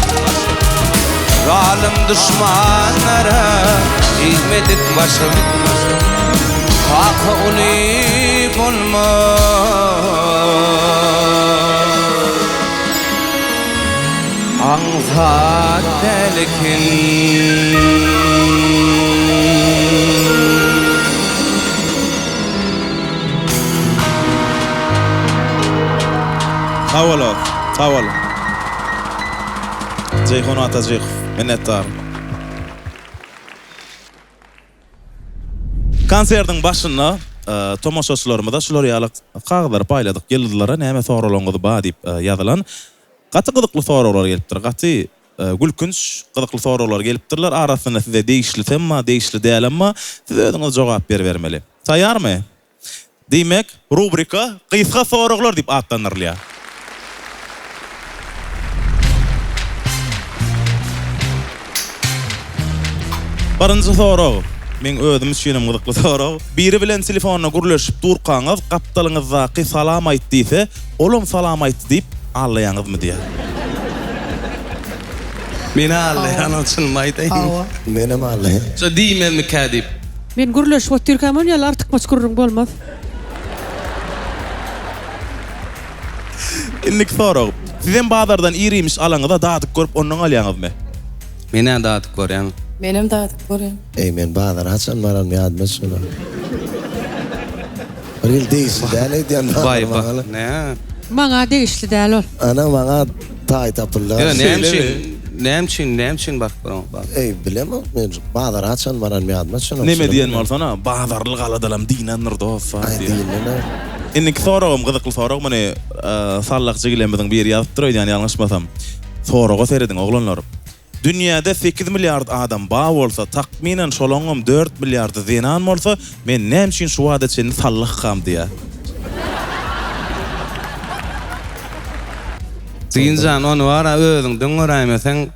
Zalim düşmanlara eğmedik başım. Kaka uli bolma, anzat delikin. Sağ ol. Ceyhun atacak, minnettar. Konsertin başına tomoşaçylarymyza şular ýaly kagdary paýladyk. Geldiler, näme soralyňyzy ba diýip ýazylan. Gaty gydykly soralar gelipdir. Gaty gülkünç gydykly soralar gelipdirler. Arasyna size değişli tema, değişli däl emma siz özüňiz jogap bermeli. Taýýarmy? Diýmek, rubrika gysga soralar diýip atlanyrlar. Barıncı soraw. Men özüm üçin gydykly soraw. Biri bilen telefonyna gurlaşyp durkaňyz, gapdalyňyzda ky salam aýt diýse, olam salam aýt diýip allaýaňyzmy diýär. Men allaýan üçin maýtaýyn. Menem allaýan. So diýmemi kadip. Men gurulaş oturkamam ýa artyk maçkurrun bolmaz. Innik soraw. Sizin bazardan irimiş alaňyza dadyk görüp onuň alýaňyzmy? Mene dadyk görýän. Benim de görüyorum. Ey men bazar haçan baran ýadmy şuna. Ril değişli däle diýen. Bay bak. Ne? Maňa değişli däl ol. Ana maňa taý tapyllar. Ya nämçin bak bak. Ey bilemem men bazar haçan baran ýadmy şuna. Neme diýen bolsana, bazarlyk aladalam dinanır dofa diýär. Dinle. Innik sorawym gydykly soraw mene sallakçy gilenmeden bir ýazyp durýar, ýani ýalňyşmasam. Sorawa serediň oglanlar. Dünyada 8 milyard adam bağ bolsa, takminen şolaňam 4 milyard zenan bolsa, men näme şu wada çeni sallakam diýär. Diýinjan onu wara özüň döňöräýmesen,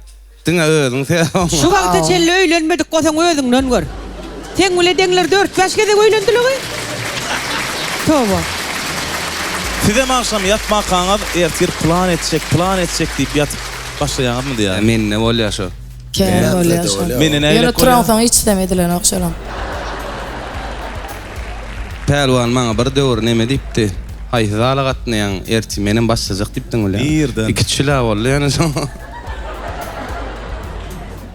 diňe özüň sen. Şu wagtda çelle öýlenmedik gosaň özüňden gör. Sen ule deňler 4-5 gede öýlendiler. Toba. Size maşam yatmakaňyz ertir plan etsek diýip ýatyp başlaýarmy diýär. Men ne bolýar şo? Kesin bolýar. Meni näle Ýöne turansaň hiç demediler akşam. Pelwan maňa bir döwür neme diýipdi? Haýzala gatnaýan erti menen başlajak diýipdiň ule. Birden. İki çila boldy ýani şo.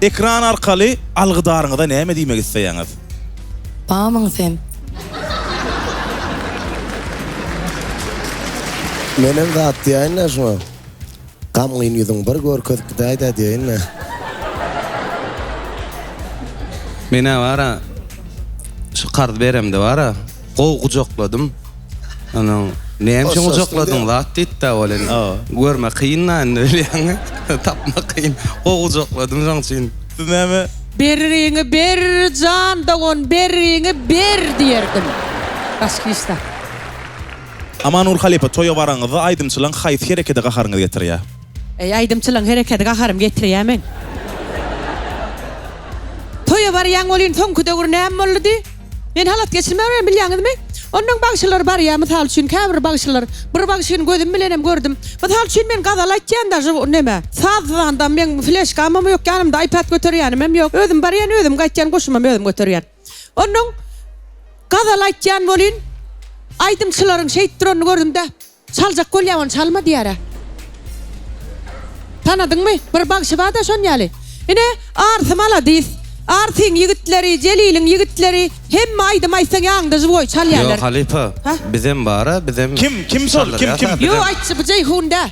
ekran arkaly algydaryňyza näme diýmek isleýäňiz? Bamyň sen. Menem de atýaýna şo. Gamlyň ýüzüň bir görkezip gidaýda diýinme. Mene wara şu kard beremde wara gow gujakladym. Ana näme şo gujakladyň zat diýdi bolen. Görme kynna indi. Tapma kyn. Gow gujakladym şoň. Siz näme? Berriňi ber jan dogon berriňi ber diýerdim. Başkista. Amanur Halipa toya baraňyzda aýdymçylyň haýsy herekete gaharyňyz getirýär. Aýdymçylyň herekete gaharym getirýärmen. Toya barýan bolyn soňky döwür näme boldy? Men halat geçirmem bilýäňizmi? Onun bagşylar bar ya, misal üçin käbir bagşylar, bir bagşyny gözüm bilen hem gördüm. Misal üçin men gazalatjanda näme? Sazlanda men flashkamam ýok, ýanymda iPad götürýänim hem ýok. Özüm barýan özüm gaýtjan goşmam özüm götürýän. Onun gazalatjan bolyn aýdymçylaryň şeýtdirony gördüm-de. Çaljak golýawan çalma diýär. Tanadyňmy? Bir bagşy bar da şon ýaly. Ine arsy maladys. Artyň ýigitleri, Jeliliň ýigitleri hemme aýdym aýsaň ýaňda jyboy çalýarlar. Yo Halipa, bizem bara, bizem Kim sol? Kim? Yo aýtsa bu Jeyhunda.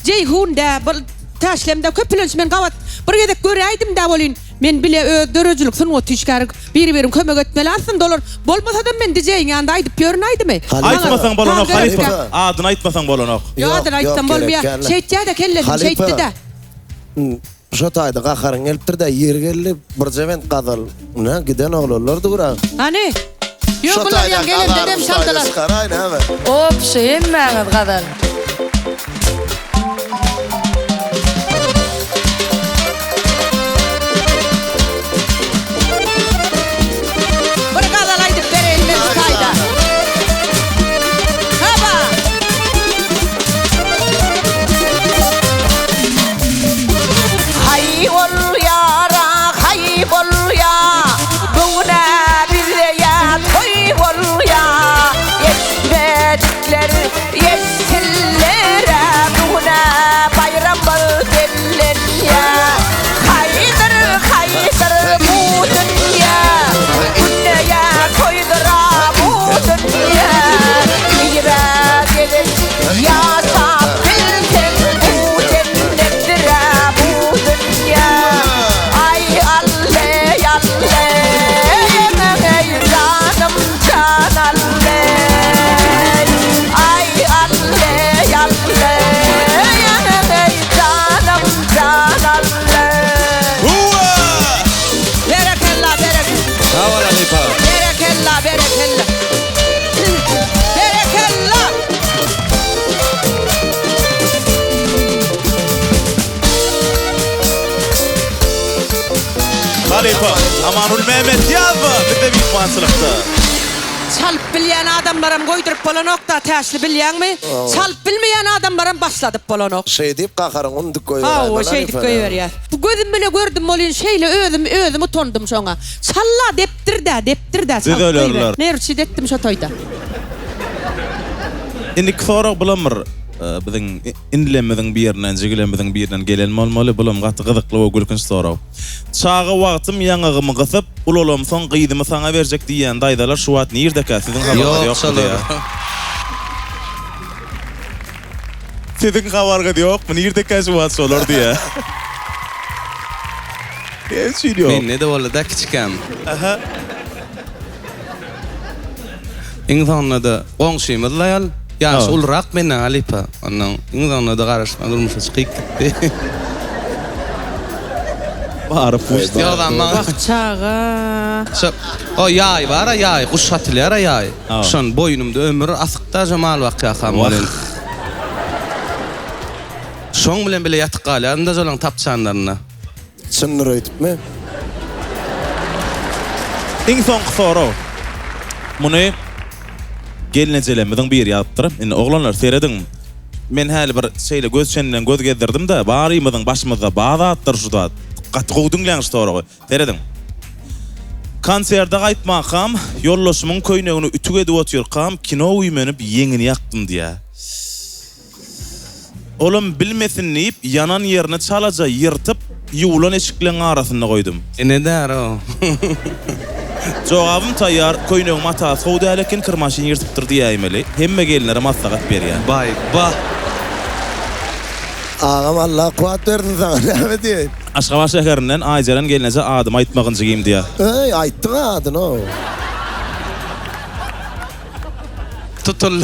Jeyhunda bir taşlemde köpülünç men gawat bir gedek göräýdim da bolyn. Men bile döröjülük sunup tüşkär bir-birim kömek etmeli aslında dolar. Bolmasa da men dijeýin ýanda aýdyp ýörnäýdimi? Aýtmasaň bolanok Halipa. Adyny aýtmasaň bolanok. Yo adyny aýtsam bolmaýar. Şeýtýä da kelledim, şeýtdi de. Şo taýda gaharyň gelipdir da ýer gelip bir jewent gazal. Ne giden oglanlar dura. Hani? Yo bular ýa gelen dedem şaldylar. Op, şeýmeňiz gadal. Bir gazal aýdyp bereýin men taýda. Haba. Hay ol yara, hay bol ya. Bugüne bize ya toy bol ya. Yetmedikler yeşillere bugüne bayram bol dellen ya. Haydır haydır bu dünya. Dünyaya koydura bu dünya. Yira gelin yaşa bilsin bu cennettir bu dünya. Ay alle alle yemeğe canım can alle. Ay alle alle yemeğe canım can alle. Berekella berekella. Ha wala Halipa. Berekella berekella. Berekella. Halipa, Amanul Mehmet ýazma, bizde bir puansylykda. Çalıp bilýän adamlaram goýdurup bolanokda täşli bilýänmi? Çalıp bilmeýän adamlaram başladyp bolanok. Şey diýip gaharyň undyk goýýar. Ha, o şey dip goýberýär. Bu gözüm bile gördüm bolyn şeýle özüm utandym şoňa. Çalla deptir de. Siz ölerler. Nerçi detdim şo toýda. Indi sorak bulamyr. Biziň indilemediň bir ýerinden, jigilemediň bir ýerinden gelen bolmaly, bulam gaty gyzykly we gülkünç sorak. Çağa wagtym ýaňagymy gysyp, ulolam soň gyýdymy saňa berjek diýen daýdalar şu wagt nirde siziň habarga ýokmy? Siziň habarga ýokmy? Nirde şu wagt solar diýe. Men ne de bolada kiçikam. Aha. İnsanla da goňşymyz laýal. Ya ulrak menden Halipa. Ondan insanla da garaşma durmuş çykyp gitdi. Bara puşt. Ya zaman. Çağa. O ýaý bara ýaý, guşatlyara ýaý. Şon boýnumda ömür asykda jamal wakaýam bolen. Şoň bilen bile ýatyp galýan da jolan tapçanlaryna. Çynnyr öýtipmi? Iň soňky soraw. Muny gelinecelemediň bir ýapdyr. Indi oglanlar seredin. Men häli bir şeýle göz çenlen göz gezdirdim da, barymyzyň başymyzda bazatdyr şuda. Gaty gowduňlaň soraw. Seredin. Konserde gaýtmakam, ýollaşymyň köýnegini ütük edip otyrkam, kino uýmanıp ýeňini ýaktym diýär. Olam bilmesin diýip yanan ýerine çalaja ýyrtyp yulan eşiklerin arasında koydum. Ne der o? Cevabım tayyar, köynüğün mata soğudu alekin kırmaşın yırtıptır diyemeli. Hemme gelinlere maslahat berýär. Bay, bah. Ağam Allah kuat verdin sana. Ne diyeyim? Aşgabat şehrinden Ayceren gelinece adım aytmagynjy giyim diýär. Ey ayttın adın o. Tutul.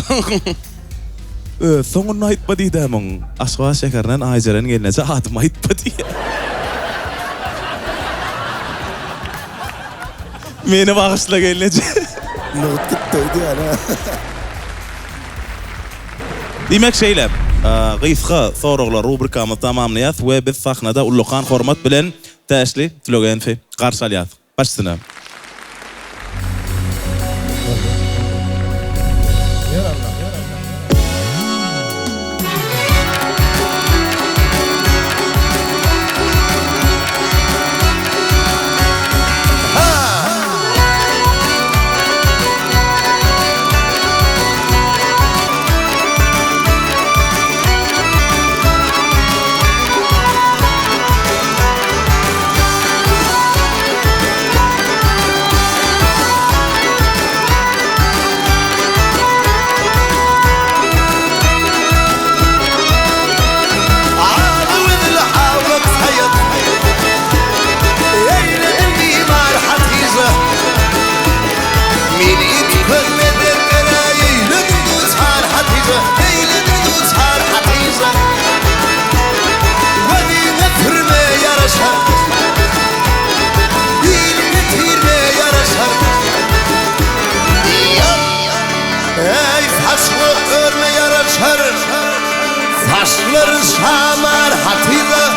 Soňuny aýtma diýdämiň. Aşgabat şehrinden Ayceren gelinece adım aýtma diýär. Meni bağışla gelinece. Nuttuk doydu yani. Demek şeyle, gysga soraglar rubrikamyz tamamlaýas we biz sahnada Ullukan hormat bilen täşli Tlogenfi garşy alýas. Başsyna. Saçları şamar Hatice.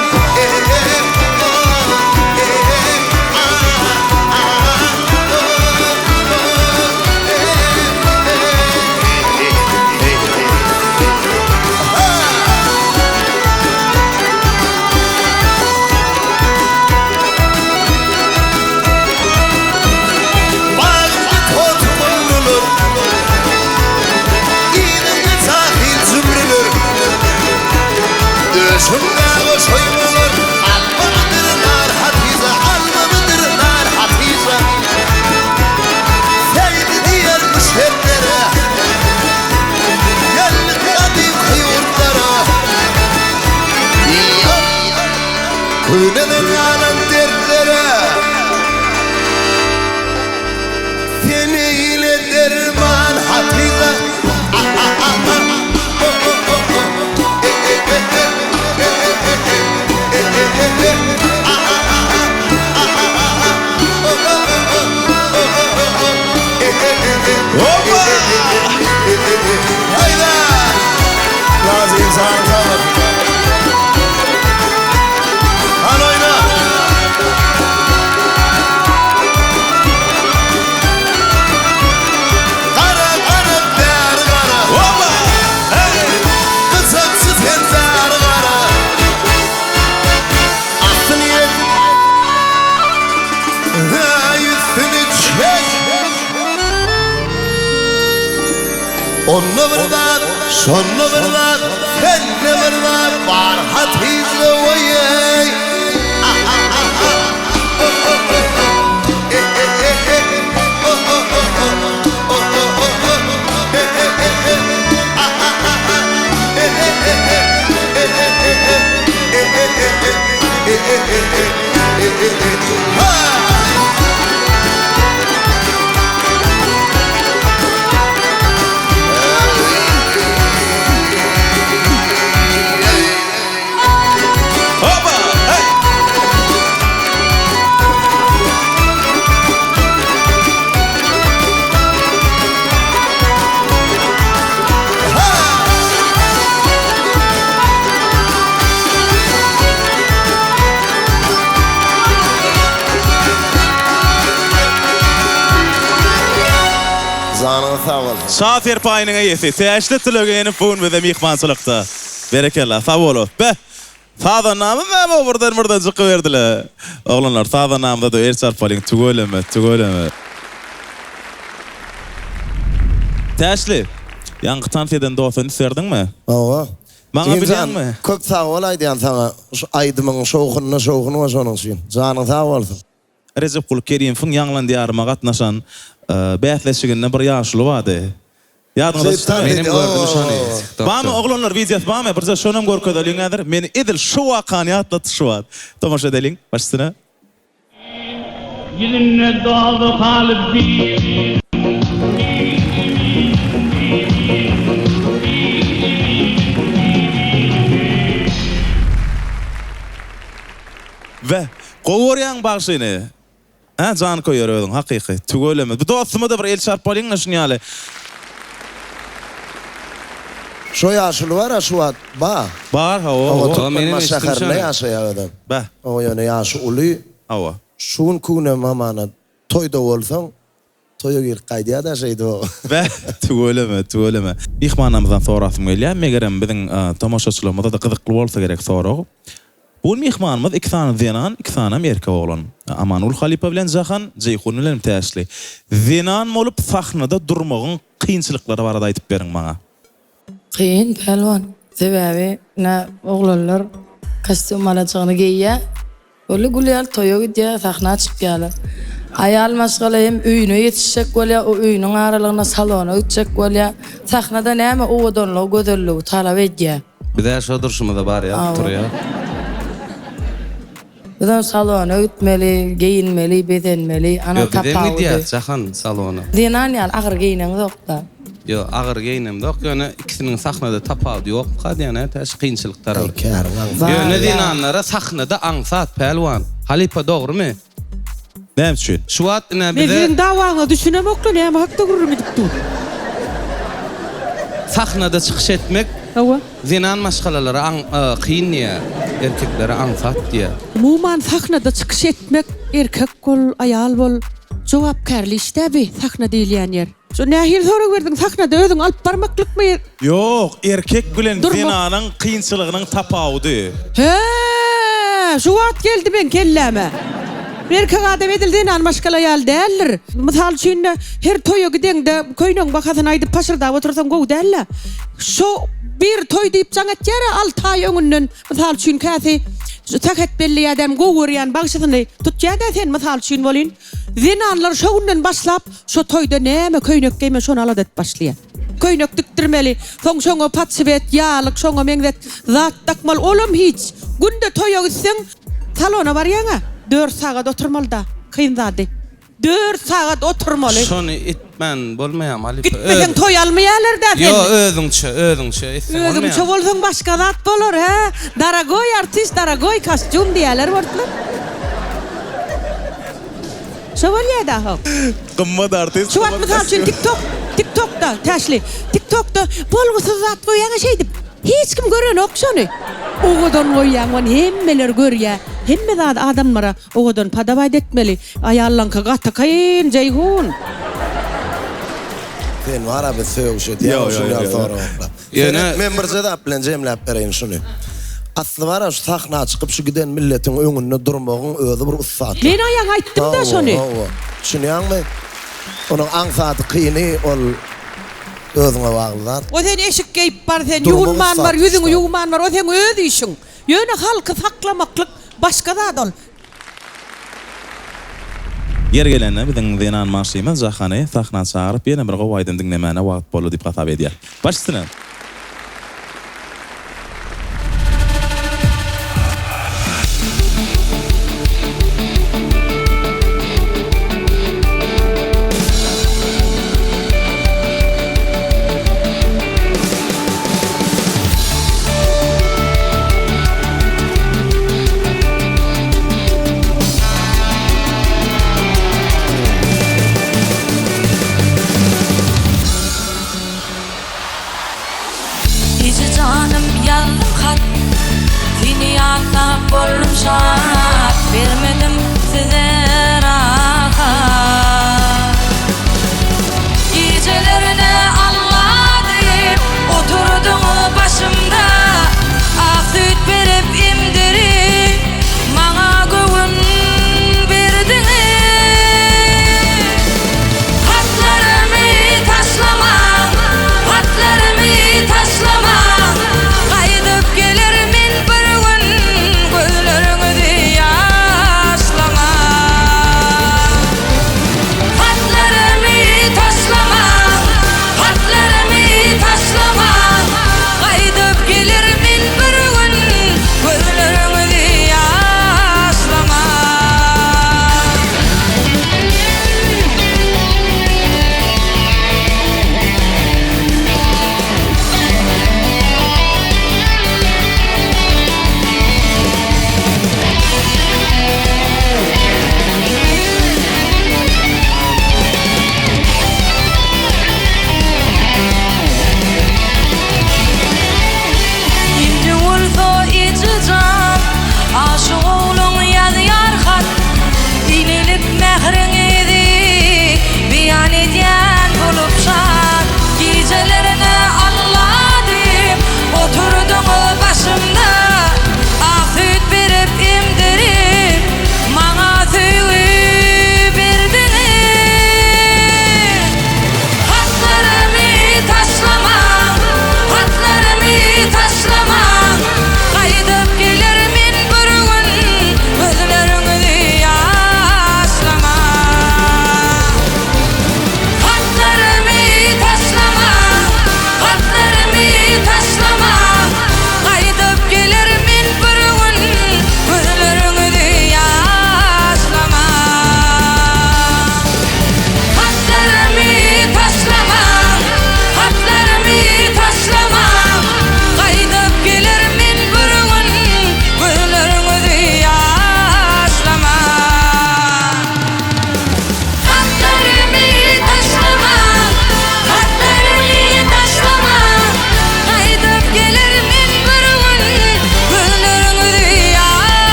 Şundağı soymalar, almamıdırlar Hatice, almamıdırlar Hatice. Sevdi diğer müşterlere, geldi kadim yurtlara. Kuyuneden alan dertlere, seni ile derman Hatice. Hoppa! Hayda! Lazım insan kalır. Hadi oyna! Kara kara der kara. Hoppa! Hey! Kısaksı tenzer kara. Aklını yet. Yüzünü çek. Onunla bırlar, şonunla bırlar, seninle bırlar, var Hatice oyey. Şafer payına yesi. Teşli Tlogen'in fon ve de mihmançılıkta. Berekellah. Sağ olun. Be. Sağda namı mı buradan çıkıverdiler. Oğlanlar sağda namda da erçar paling tugoleme. Teşli. Yankı tanfiyeden dostunu serdin mi? Ava. Bana bilen mi? Köp sağ olaydı yani sana. Aydımın şoğunu sonun için. Canın sağ olsun. Rezep Kul Kerim'in Yanlan diyarıma gatnaşan bähleşiginde bir ýaşly bady. Ýadňyňda Benim gördüm şonu. Bama oğlanlar videos bama bir şonam görkezeliňädir. Meni edil şu waqanyatda tuşwat. Tomaşa edelim başsyna. Yüzüne dağlı kalbi. Ve goworyan başyny. Ha jan koýar ödüň hakyky. Tügeleme. Bu dostumy da bir el çarpalyň naşynýaly. Şu yaşlı var şu at. Bar ha o. Benim maşahar ne yaşaýar adam. Ba. O ýöne ýaşy uly. Awa. Şun kune mamana toyda bolsaň toýa gel gaýdýa da şeýdi o. Ve tügeleme. Mihmanamyzdan sorasym gelýär. Megerem biziň tomaşaçylarymyza da gyzykly bolsa gerek sorag. Bu mihmanymyz iki tane Zenan, iki tane Amerika oğlan. Amanul Halipa bilen Jahan, Ceyhun bilen täsli. Zenan bolup sahnada durmagyň kynçylyklary barada aýdyp beriň maňa. Kıyın pelvan. Sebebi ne oğlanlar kostüm alacagyny giýýär. Öyle gülýär toýa gidýär, sahna çykyp ýalar. Ayal maşgala hem öýüne ýetişjek bolýar, o öýüniň aralygyna salona gitjek bolýar. Sahnada näme owdonlyk, gözellik talap edýär. Bir de şu duruşumda bar ya, turya. Bizden salona gitmeli, giyinmeli, bedenmeli, ana tapawdy. Yok, bir de mi Jahan salona? Zenan ýaly agyr giyinen ýokda. Yo, agyr giyinem ýok, ýöne ikisiniň sahnada tapawdy ýok. Hadýana täş kynçylyklar bar. Ýöne dinanlara sahnada aňsat pelwan. Halipa dogrymy? Näme üçin? Şu wagt ne bize... Meziň dawaňy düşünemokly, näme hakda gurrum edip dur. Sahnada çykyş etmek, Zenan maşgalalary kynýa, erkeklere aňsat diýär. Umuman sahnada çykyş etmek, erkek bol, ayal bol, jogapkärlik iştäbi sahna diýilýän ýer. Şu nähir sorak berdiň sahnada özüň alyp barmaklykmy? Yok, erkek bilen Zenanyň kynçylygynyň tapawdy. He, şu wagt geldi ben kelläme. Erkek adam edildiğin an maşgala ýal däldir. Mysal üçin her toýa gidende köýnüň bakasyny aýdyp paşyrda otursaň gowy däl. Şu bir toý diýip jaňat ýere 6 aý öňünden mysal üçin käsi takat belli adam gowurýan bagşysyny tutýar da sen mysal üçin bolyn. Zenanlar şoňundan başlap şu toýda näme köýnök geýme şonu aladat başlaýar. Köýnök dikdirmeli, soňa patsybet, ýalyk, şoňa meňzet zat takmal olum hiç. Günde toýa gitseň salona barýaňa 4 saat oturmalı da, kıyındadı. 4 saat oturmalı. Şonu itmen bolmaýam Halipa. Gitmesen toy almaýarlar da sen. Yo, özüňçe. Özüňçe bolsaň başga zat bolar, ha? Daragoy artist, daragoy kostüm diýerler bolýar. Şövalýe da hop. Gymmat artist. Şu wagt mysal üçin TikTokda, täşli. TikTokda bolgusa zat goýan şeýdip. Hiç kim gören ok şonu. Oğudan goýan hemmeler görýär. Hemme zat adamlara oğudan padawaýt etmeli. Ayallanka gata kayın Ceyhun. Sen wara be söýüşet ýa-da ýa-da. Men bir zat bilen jemläp bereýin şunu. Asly wara şu sahna çykyp şu giden milletiň öňünde durmagyň özü bir ussat. Men aýan aýtdym da şonu. Şunuňmy? Onuň aňsaty kyny ol özüňe bagly. O sen eşik geýip bar, sen ýuwunman bar, ýüzüňi ýuwunman bar, o sen öz işiň. Ýöne halky saklamaklyk başga zat ol. Yer gelende biziň Zenan maşymyz Jahany sahna çagyryp ýene bir gowaýdan dinlemene wagt bolu diýip gatap edýär. Başsyna.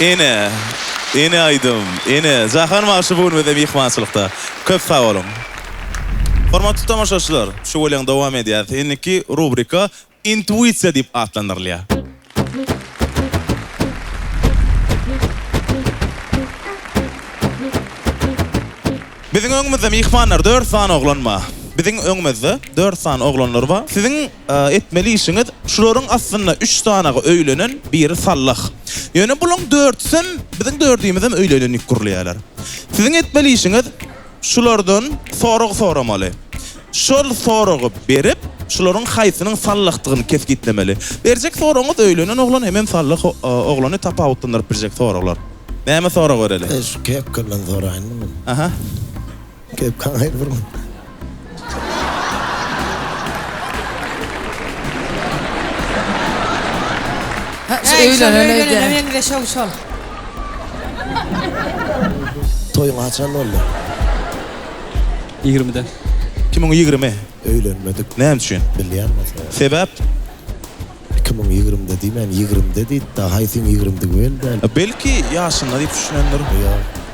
Ene aydım. Ene. Zahan maşıbun ve de mihmansılıkta. Köp sağ olun. Hormatly tamaşaçylar, şu bolan dowam edýär. Enniki rubrika intuisiýa diýip atlandyrylýar. Biziň öňümizde mihmanlar 4 san oglanma. Biziň öňümizde 4 san oglanlar bar. Siziň etmeli işiňiz şularyň aslynda 3 tanaga öýlenen biri sallah. Ýöne bulaň 4'sem biziň 4'ümizem öýlenenlik gurulýarlar. Siziň etmeli işiňiz şulardan sorag soramaly. Şol soragy berip, şularyň haýsynyň sallahdygyny keskitlemeli. Berjek soragyňyz öýlenen oglan hemem sallah oglany tapa awtyndyryp berjek soraglar. Näme sorag bereli? Şu kep kırılan sorağını mı? Aha. Kep kan hayır vurma. Öyle de şol. Toyun açan oldu. 20'de. Kimin 20? Öğlenmedik. Näme üçin? Bilýän mesela. Sebäp? 2020'de diýmen 20'de diýip da haýsyn 20'de geldi. Belki ýaşynda diýip düşünenler.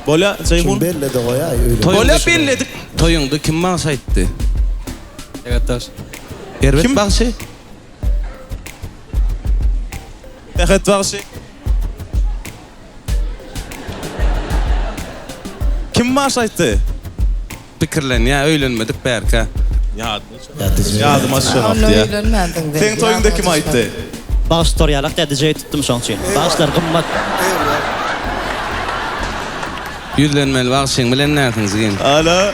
Bola Ceyhun. Kim belli de goýa öyle. Bola belledik. Toyuňda kim maňa aýtdy? Egatdaş. Erbet bagşy. Eget bagşy. Kim maňa aýtdy? Pikirlen ya öýlenmedik bärka. Ýadım aşşaraf diýär. Seň toýuňda kim aýtdy? Baş storýalak dädije tutdum şoň üçin. Başlar gymmat. Ýüzlenmeli bagşyň bilen näsiňiz gen? Ala,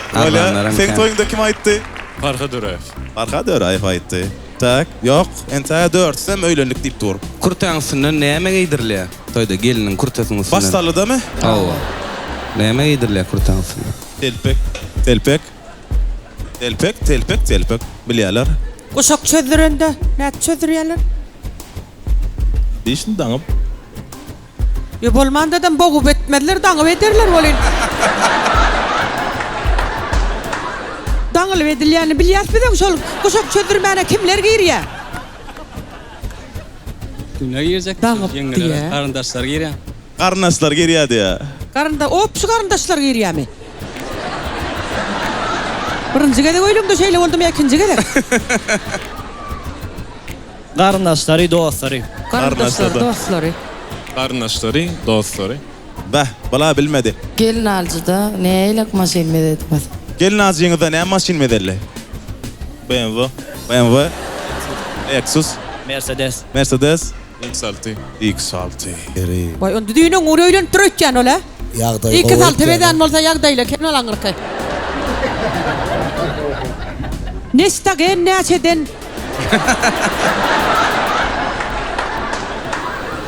seň toýuňda kim aýtdy? Farhad Öraýew. Farhad Öraýew aýtdy. Tak, ýok, ente 4'sem öýlenlik diýip dur. Kurtaňysyny näme giydirilýär? Toýda geliniň kurtasyny. Başsalydamy? Awa. Näme giydirilýär kurtaňysyny? Telpek. Bilýärler. Uşak çözdürende, näçe çözdürýärler? Diýişini daňyp. Ýa bolmandadan bogup etmediler, daňyp ederler bolyn. Daňyp edilýäni bilýäsmiň şol uşak çözdürmäne kimler girýär? Kimler girecek? Daňyp diýär. Karandaşlar girýär. Garnaşlar girýär diýär. Şu karandaşlar girýärmi? Birinjiga de öýlemde şeýle boldum, ikinjiga de. Garnaşlary, dostlary. Garnaşlary, dostlary. Bah, bala bilmedi. Gelin alıcıda näýelik maşyn medetmez. Gelin alıcıňyzda näme maşyn medelle? BMW. Lexus. Mercedes. X6. Vay onda düýnüň ury öýlenip durýan ola. Ýagdaý. İki sal tebeden bolsa ýagdaýla ken olaňyrky. Nestagen näçeden?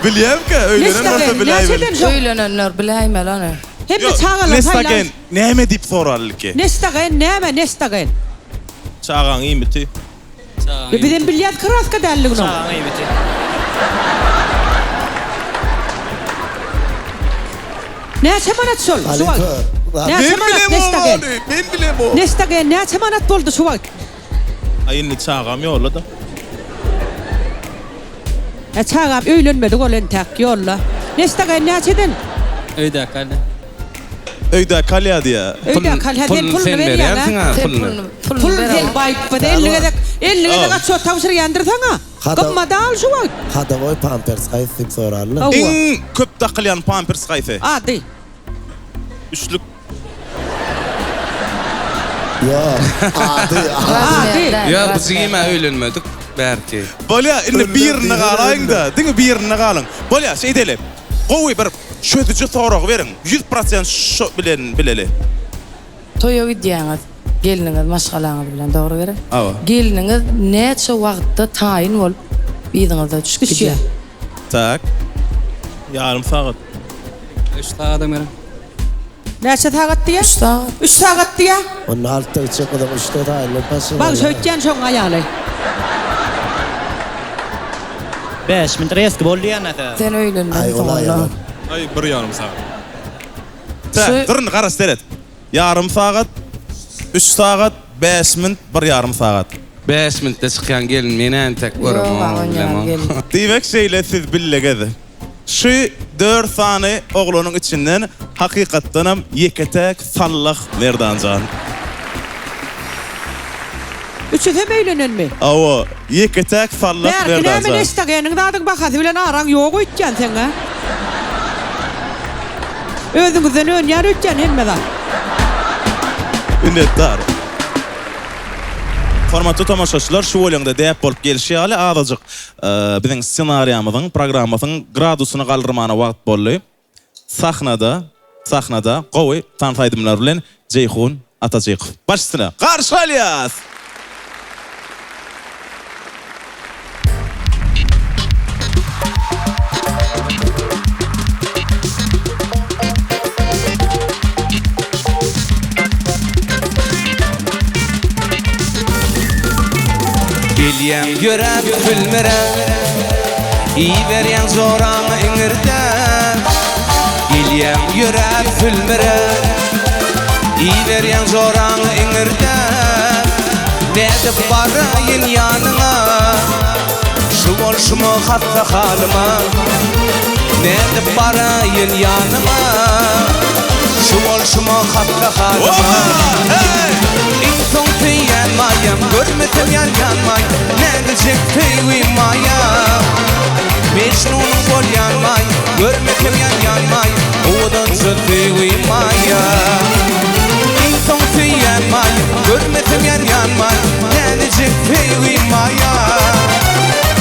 Bilýärmi? Öýlenen bolsa biläýmeli. Öýlenenler biläýmeli ana. Hemme çağalar. Nestagen näme diýip sorarlyky? Nestagen näme nestagen? Çağaň iýmiti. Bilen bilýär kraska dälligini. Çağaň iýmiti. Näçe manat şol? Suwak. Näçe manat nestagen? Ben bilem o. Nestagen näçe manat boldy suwak? Aýyny çağam ýollada. Çağam öýlenmedi golen tak ýolla. Nestagen näçeden? Öýde kaldy. Öýde kalýa diýär. Öýde kalýa den pulny berýär. Pul del bayt bade 50 de gaço tawşyr ýandyrsaňa. Gymma dal suwak. Hada boy pampers haýsyp sorarly. Iň köp takylýan pampers gaýsy. Ady. Üçlük. Ady. Ya biz giyme öýlenmedik bärki. Bolya indi birini galaýyň da, diňi birini galyň. Bolya şey edeli. Gowy bir şödüjü sorag beriň. 100% şo bilen bileli. Toýa gidýäňiz. Geliniňiz maşgalaňyz bilen dogry berem. Awa. Geliniňiz näçe wagtda taýin bolup ýygyňyzda düşküşýär? Tak. Yarım saat. 3 saat adam. Näçe saat diýär? 3 saat diýär. Onun altta çıkmadan 3'te taýinli pasy. Bak söýtýän şoň aýaly. 5 min reski bolýan näse. Sen öýlenmedin. Ay, 1,5 saat. Tak, durun garas deret. Yarım saat, 3 saat, 5 min, 1,5 saat. 5 minutda çykýan gelin meni entek görüm. Diýmek şeýle siz bille gede. Şu 4 tane oğlanın içinden hakikattanam yeketek sallaq Merdancan. Üçü de beylenen mi? Awa, yeketek sallaq Merdancan. Merdancan. Nermin istegenin dadık bakası bilen aran yok ütcan sen ha? Özümüzden ön yer ütcan hemmeden. Ünnettar. Hormatly tamaşaçylar, şu bolýanda däp bolup gelişýäli azajyk biziň ssenariýamyzyň, programmasyň gradusyny galdyrmana wagt boldy. Sahnada gowy tansaýdymlar bilen Ceyhun Atajykow. Başsyna garşy alýas. Bilyen görüp gülmeren İberyen zoran iňirden Bilyen görüp gülmeren İberyen zoran iňirden Nedip barayın yanına Şu bolşumu hatta halıma Nedip barayın yanına Şu bolşumu hatta halıma İnson tüyen mayam Görmetem yan may Nedicek tüyü mayam Mecnun bolyan may Görmetem yan may Odanca tüyü mayam İnson tüyen mayam Görmetem yan may Nedicek tüyü mayam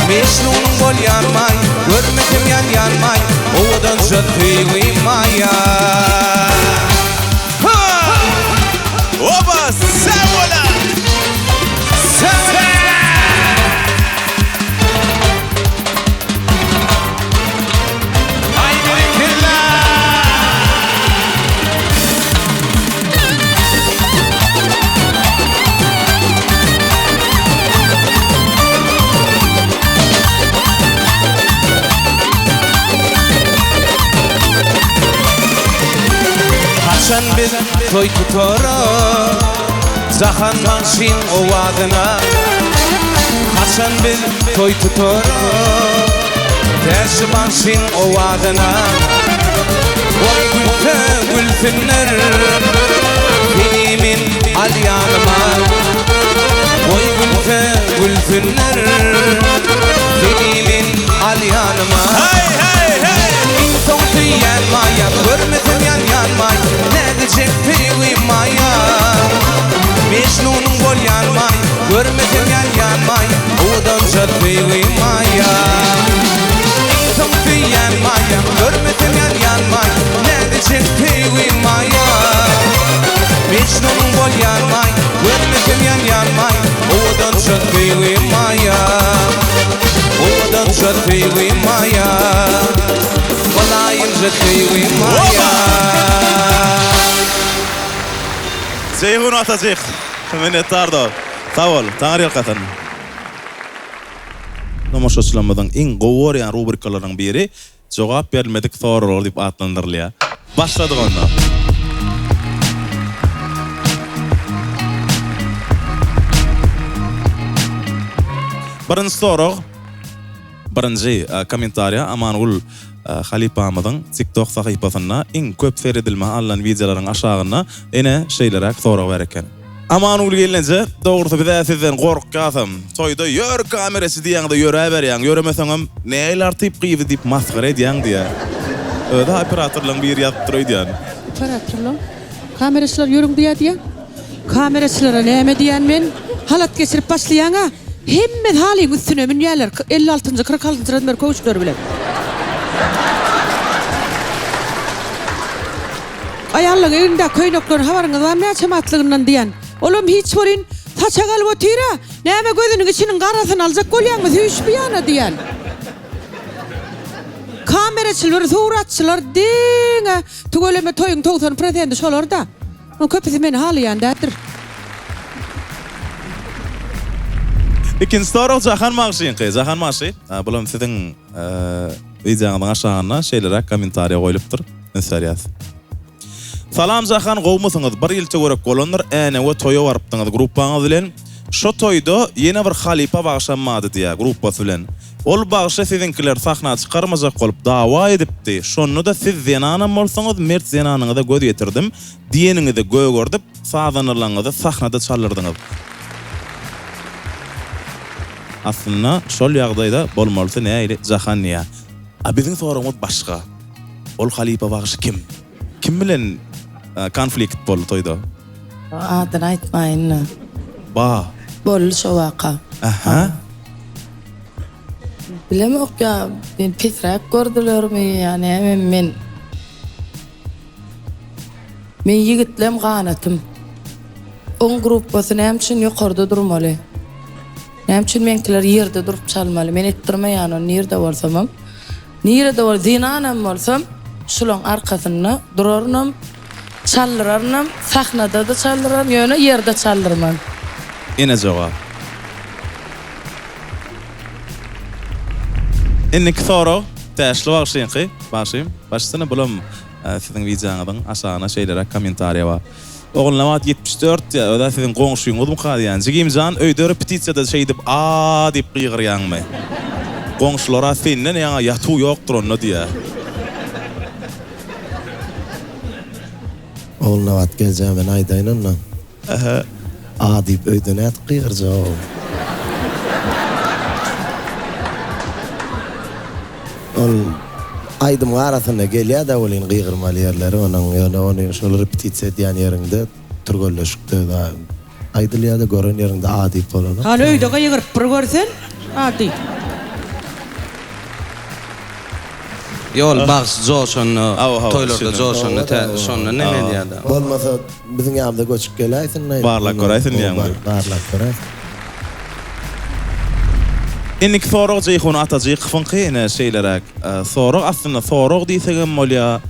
Mecnun bolyan may Görmetem yan may Odanca tüyü mayam Oba, sevola! Sevola! Haydi kirler! Haçan biz toy tutarız Zahan manşin ovadına Haçan biz toy tutarız Tersi manşin ovadına Oy gülfe gülfinler Filimin alyanıma Oy gülfe gülfinler Filimin alyanıma İnson tüyen maya Görmedim yan may Nedicek tüyü maya Mecnun'un bolyan may Görmedim yan may Odanca tüyü maya İnson tüyen maya Görmedim yan may Nedicek tüyü maya Mecnun'un bolyan may Görmedim yan may Odanca tüyü maya Odanca tüyü maya Valayınca tüyü maya Ceyhun Atajykow. Minnettardyr. Sag ol, taňar ýalkatan. Tamaşaçylarymyzyň iň gowurýan rubrikalarynyň biri jogap berilmedik soralar diýip atlandyrylýar. Başladyk onda. Birinji sorak, birinji kommentariýa Amanul Halipamyzyň TikTok sahypasyna iň köp seredilme alan videolaryň aşagyna ene şeýlerek sorak bereken. Amanul gelince dogrusu bize sizden gorkasam. Toyda ýör kamerasy diýende ýöre berýän, ýöremeseňem näler typ gyýby diýip maskara edýän diýär. Öde operatorlaryň bir ýatyr diýär. Operatorlar? Kameraçylar ýörüň diýär. Kameraçylara näme diýän men? Halat geçirip başlaýaňa hemme halyň üstüne minýärler 56-njy 46-njy römer koçlar bilen. Ayarlaryň elinde köýnekler habaryňyz var näçe matlygynyň diýän. Olum hiç borin taçagal botyra. Näme gözüniň içiniň garasyny aljak bolýarmy? Hüýşbiýana diýän. Kameraçylar, suratçylar diňe tugoleme toýuň 90% şolarda. O köpüsi meni halýandadyr. İkinci sorak Jahan Magşinki. Jahan Magşy, bulam siziň videoňyň aşagyna şeýlerek kommentariýa goýulypdyr. Mesariýas. Salam Jahan, gowmusyňyz? Bir ýylça görek bolanlar äne we toýa barypdyňyz gruppaňyz bilen. Şo toýda ýene bir halipa bagşanmady diýär gruppasy bilen. Ol bağışa sizinkiler sahna çıkarmazak olup dava edipdi. Şonu da siz zenanam bolsaňyz, mert zenanyňyza göz ýetirdim. Diýeniňizi gögördip, sazanalaňyzy sahnada çalyrdyňyz. Aslında şol ýagdaýda bolmaly näýle jahanya. A biziň soragyňyz başga. Ol halipa bagışı kim? Kim bilen konflikt boldy toýda? Adını aýtmaýyn. Ba. Bolly şo waka. Aha. Bilemok ya, ben pisrak gördülermi yani hemen men yigitlem ganatym. On gruppasy näme ýokarda durmaly. Näme üçin menkiler ýerde durup çalmaly. Men etdirmeýän onu ýerde bolsam, nirede bol zinanam bolsam, şulaň arkasynda durarnam, çaldyrarnam, sahnada da çaldyrar, ýöne ýerde çaldyrman. Ene jogap. Innik thoro, täşli bagşynky, başyna bulam siziň wijaňyň aşagyna şeýlere kommentariýa bar. Oğulnamat 74 ya, öda siziň goňşuýyňyz mukady ýani. Jigimjan öýde repetisiýada şey dip a dip gygyrýanmy. Goňşulara senden ýa ýatuw ýokdur onu diýär. Oğulnamat geljem ben aýdaýnynna. Aha. A dip öýde näet gygyrjak. Ol aydım arasına gelýär da bolyn gygyrmaly ýerleri onuň ýöne ony şol repetisiýa edýän ýerinde turgollaşykdy da aýdylýar da gören ýerinde ady bolady. Han öýde gygyryp bir görsen, ady. Yol bağış Joshon toylarda Joshon şonu näme diýär? Bolmasa biziň ýamda göçüp geläýsin. Barlak göräýsin ýa-ni. Barlak göräýsin. Innik sorog jeyhun atajy qyfynky şeýlerek. Sorog aslında sorog diýsegem bolýa,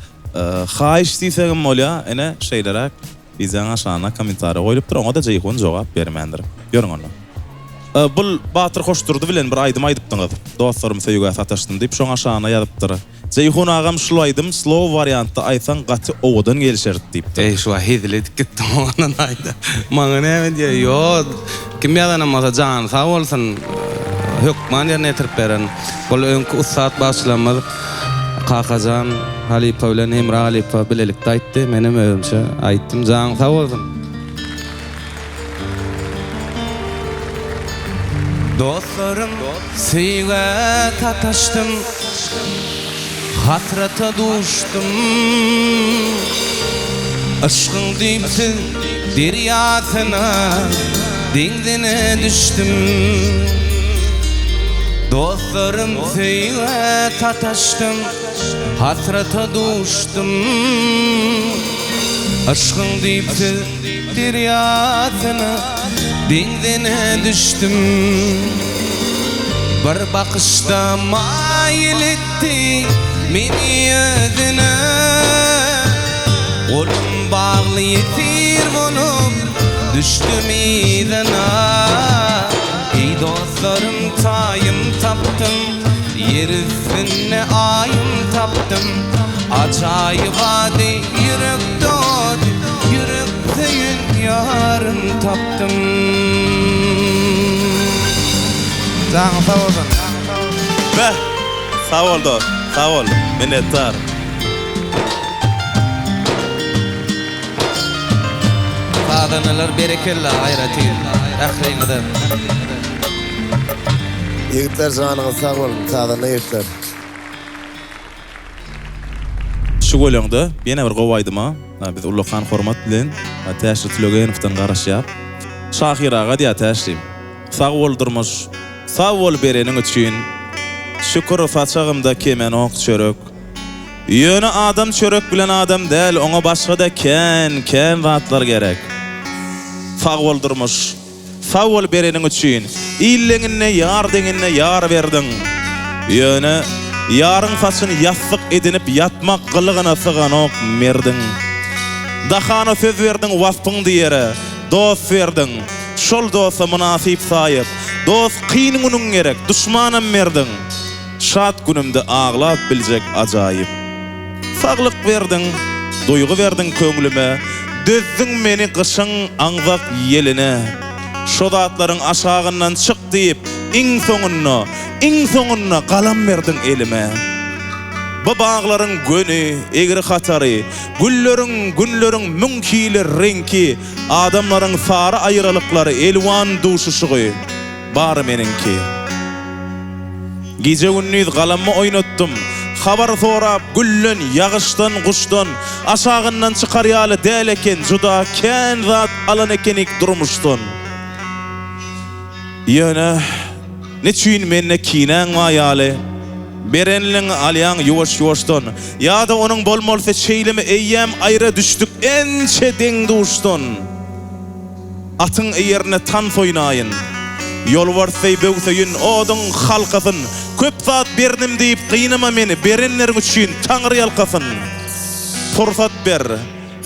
haýyş diýsegem bolýa, ene şeýlerek biziň aşagyna kommentariýa goýup dur, oňa da jeyhun jogap bermendir. Görüň onu. Bul Batyr hoşturdy bilen bir aýdym aýdypdyňyz. Dostlarym söýüge sataşdym diýip şoň aşagyna ýazypdyr. Jeyhun agam şulaýdym, slow variantda aýsan gaty owadan gelişerdi diýipdi. Şu hizlet gitdim oňa aýdy. Maňa näme diýär? Ýok, kim ýa-da masa jan sag bolsyn. Hükman yerine terperen. Bol öňkü ustad başlamaz. Kakajan Halipa bilen Emre Halipa bilelikde aýtdy. Menem özümçe aýtdym. Jaň sag bolsun. Dostlarım süýge tataşdym. Hatrata duşdum. Aşkyň diýipsiz derýasyna diňdine düşdüm. Dostlarım süýge tataşdym, hasrata duşdum. Aşkyň diýipsiz derýasyna diňdine düşdüm. Bir bakışda maýyl etdi meni özüne. Golum bagly ýetir bolup düşdüm ýyzyna. Ey dostlarım taýym tapdym, yer üstüne aýym tapdym. Ajaýyp ady ýürek dody, ýürek söýün ýarym tapdym. Jaň sag bolsun. Beh, sag boldy, sag bol. Minnettar. Sadanalar berekella gaýraty, ähliňde. Ýigitler janyňyz sag bolun, sadana ýetler. Şu golüňde ýene bir gowaýdyma, biz Ulluhan hormat bilen Täşir Tülegenowdan garaşýap. Şahiraga diýär täşrim. Sag boldurmuş, sag bol bereniň üçin şükür saçagymda kemen ok çörek. Ýöne adam çörek bilen adam däl, oňa başga da ken zatlar gerek. Sag boldurmuş, sag bol bereniň üçin illeňine ýar deňine ýar berdiň. Ýöne ýaryň saçyny ýassyk edinip ýatmak gylygyna sygan ok merdiň. Dahana söz berdiň waspyň diýere, dost berdiň. Şol dosta munasyp saýyp, dost kyn günüň gerek, düşmanam merdiň. Şat günümde ağlap biljek ajaýyp. Saglyk berdiň, duýgu berdiň köňlüme, dözdiň meni gyşyň aňzak ýeline. Şo zatlaryň aşagyndan çyk diýip, iň soňuna galam berdin elime. Bu bağlaryň göni, egri hatary, günleriň münkili renki, adamlaryň sara aýralyklary, elwan duşuşugy bar meninki. Gece gündüz galammy oýnatdym. Habar sorap güllen yağıştan guştan aşağından çıkaryalı däl eken juda kän zat alan ekenik durmuşdun. Ýöne neçin menne kinen maýaly berenliň alýan ýuwaş-ýuwaşdan ýa-da onuň bolmalsa şeýlemi eýýäm aýra düşdük ençe deň duşdun. Atyň eýerine tan soýnaýyn. Yolwarsy böwseýin oduň halkasyn köp zat berdim diýip gynama meni berenler üçin taňry ýalkasyn. Fursat ber,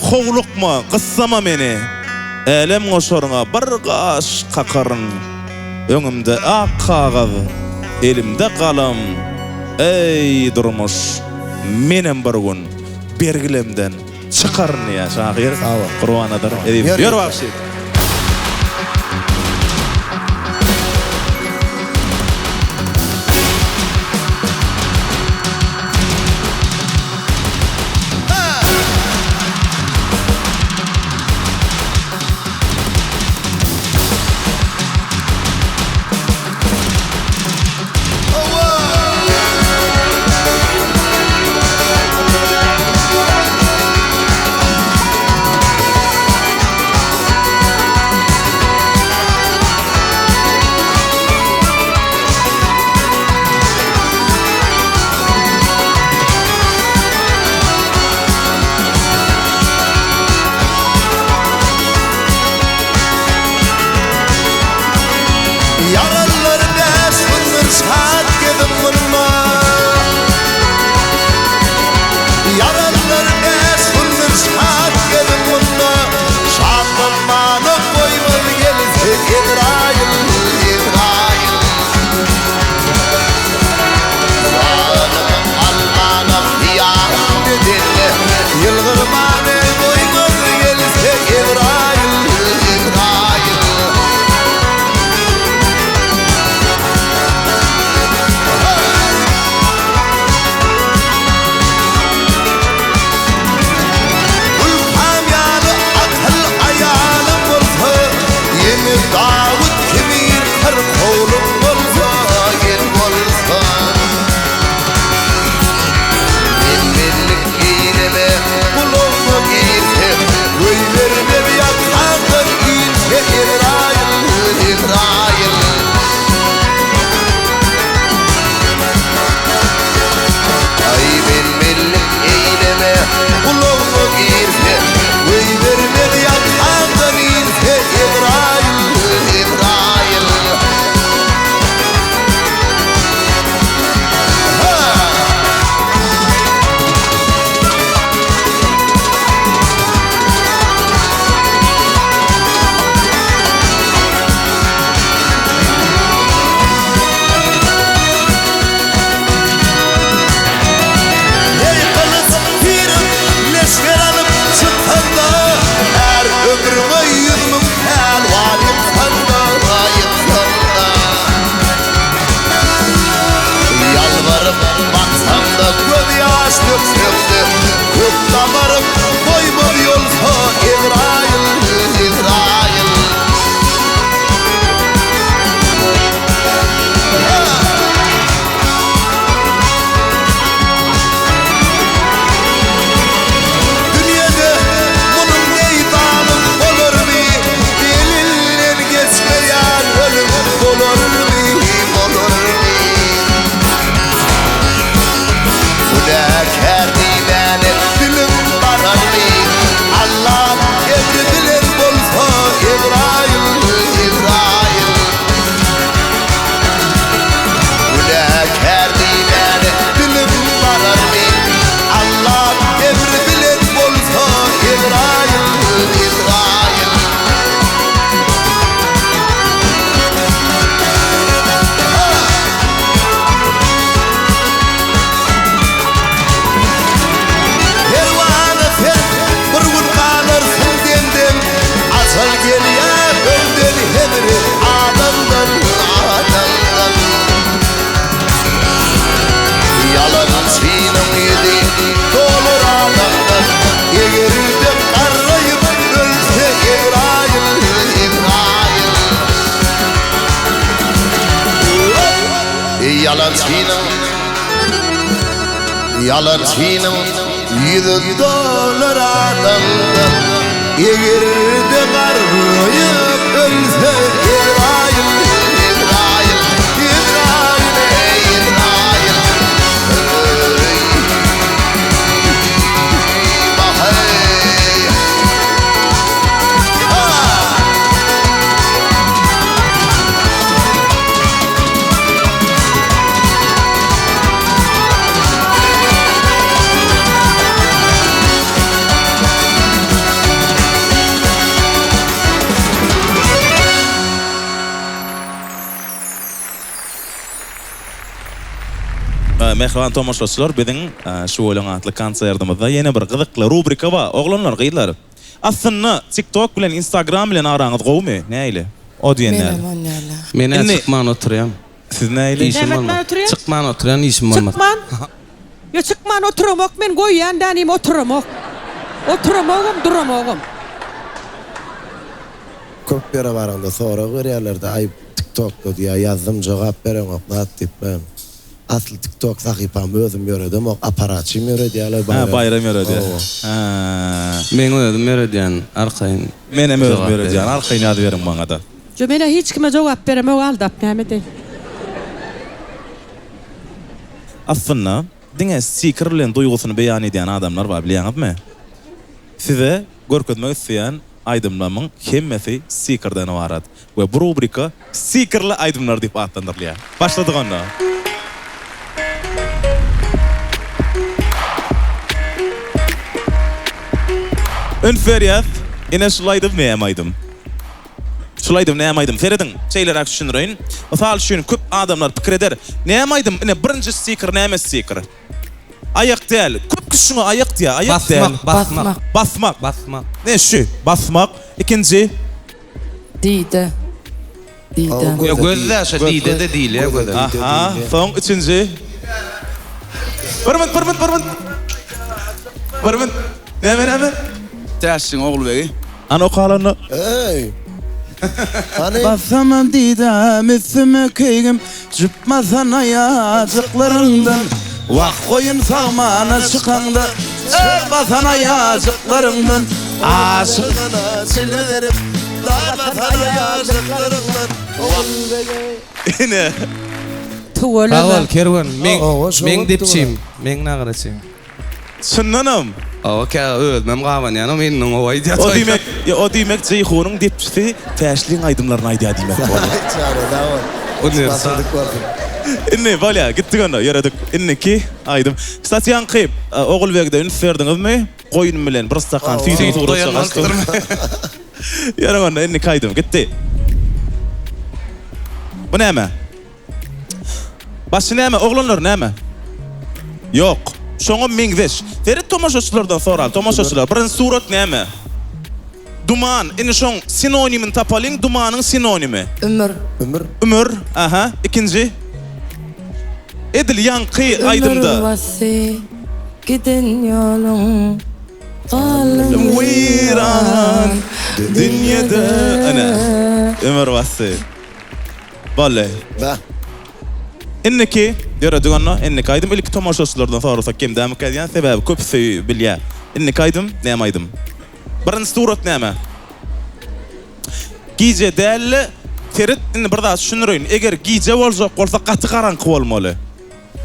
howlukma, gyssama meni. Elem goşoruňa bir gaş kakaryn. Öňümde ak kagaz, elimde galam. Ey durmuş, menem bir gün bergilemden çıkaryn ýa şahyr. Gurbanadyr. Ýör wagty. Oh Yalatçının yüzü dolar adamdan Eğer de karıyıp ölse İbrahim, İbrahim, İbrahim, İbrahim Mehriban tomoşaçylar, biziň şu bolan atly konsertimizde ýene bir gyzykly rubrika bar. Oglanlar, gyýlar. Aslynda TikTok bilen Instagram bilen araňyz gowmy? Näýle? O diýenler. Men çykman oturýam. Siz näýle? İşim bolmaz. Çykman oturýan işim bolmaz. Çıkman. Ya çıkman oturamak men goýýan danym oturamak. Oturamagam, duramagam. Köp bere baranda sonra görýärler-de ay TikTok'da diýär ýazdym jogap berem oklat diýip. Asıl TikTok sahipam özüm yöredim, o aparatçım yörediyalar. Ha, bayram yörediyor. Men özüm yörediyan, arkayn. Men hem özüm yörediyan, arkayn adı verin bana da. Jo mene hiç kime jogap berem, o aldap näme. Aslında, diňe sikir bilen duýgusyny beýan edýän adamlar bar, bilýäňizmi? Size görkezmek isleýän aýdymlamyň hemmesi sikirden barat. We bu rubrika sikirli aýdymlar diýip atlandyrylýar. Başladyk onda. Önferiyat, ine şulaydım näme Şulaydım näme aýdym? Feredin, çeýler düşünýän. Osal şun köp adamlar pikir eder. Näme aýdym? Ine birinji sikir näme sikir? Ayak däl. Köp kişiňe ayak diýär, ayak däl. Basmak. Ne şu? Basmak. İkinci Dide. Ya gözler şa dide de değil ya gözler. Aha, son üçüncü. Barmın. Näme? Täşsin ogul begi. Ana kalanı. Hey. Basamam didam üstüme keygim Çıkmasan ayacıklarından Vah koyun sağmana çıkanda Basan ayacıklarından Aşıkına çilerim Basan ayacıklarından Yine Awal kerwan men dipçim men nagaraçym Şundanam Oka ölmem gawan ýa men o aýdy. O diýmek Ceyhun'un dipçisi täşliň aýdymlaryny aýdýar diýmek bolu. Inne bolýa, gitdik onda, ýöredik. Inneki aýdym. Stasiýan kyp, Ogulbegde ün berdiňizmi? Goýun bilen bir stakan süýdüň turuşy. Ýöre onda inneki aýdym, gitdi. Bu näme? Başy näme? Oglanlar näme? Ýok. Şoňa meňdeş. Ferit tomoşaçylardan soral. Tomoşaçylar, birinji surat näme? Duman. Ine şoň sinonimini tapalyň, dumanyň sinonimi. Ömür. Aha. İkinci. Edil ýanky aýdymda. Giden ýolum galym wiran dünýede ana. Ömür wasy. Balle. Ba. Inneki ýöredik onda, inneki aýdym ilk tomoşaçylardan sorasak kim däme edýän sebäbi köpüsi bilýär. Inneki aýdym, näme aýdym? Birinji surat näme? Gize däl, Ferit indi bir daha düşünürün. Eger gize boljak bolsa gaty garaňky bolmaly.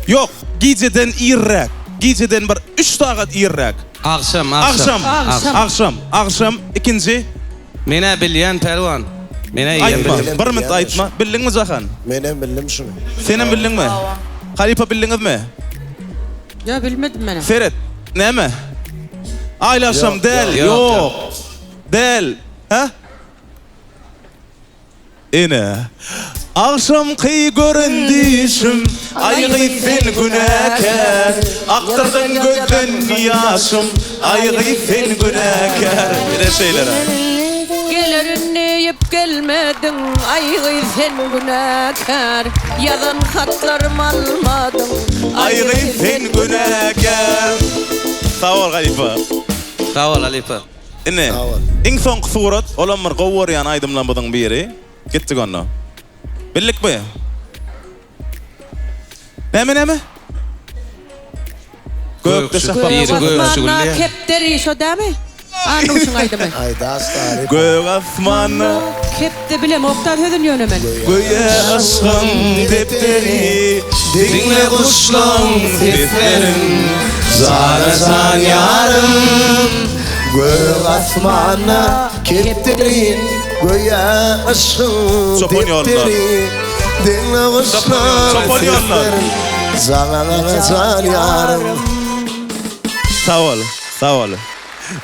Ýok, gizeden irrek. Gizeden bir 3 saat irrek. Akşam. İkinci. Mene bilýän pelwan. Mene ýen bir minut aýtma. Bildiňmi Jahan? Menen bildim şunu. Senem bildiňmi? Halipa bildiňizmi? Ya bilmedim mene. Ferit, näme? Aýlaşam däl. Ýok. Däl. Ha? Ine. Akşamky görendişim, aýgy sen günäkär. Aktardın gözden ýaşym, aýgy sen günäkär. Ine şeýler. Gelerin yip gelmedin, aýgy sen günäkär. Ýazan hatlarym almadın, aýgy sen günäkär. Sağ ol Halipa. Sağ ol Halipa. Ine. Iň soňky surat, olamar gowurýan aýdymlamyň biri. Gitdik onda. Billikmi? Näme? Gökde şahbap. Gökmanna kepteri şo demi? Anuşun aydımy. Ayda astari. Gök asmanna Kepte bilem oktar hödün yönemen. göğe aşkın depteri dinle kuşlan seslerin zara zan yarım Gök asmana kepterin göğe aşkın depteri dinle kuşlar seslerin zara zan yarım. Sağ ol.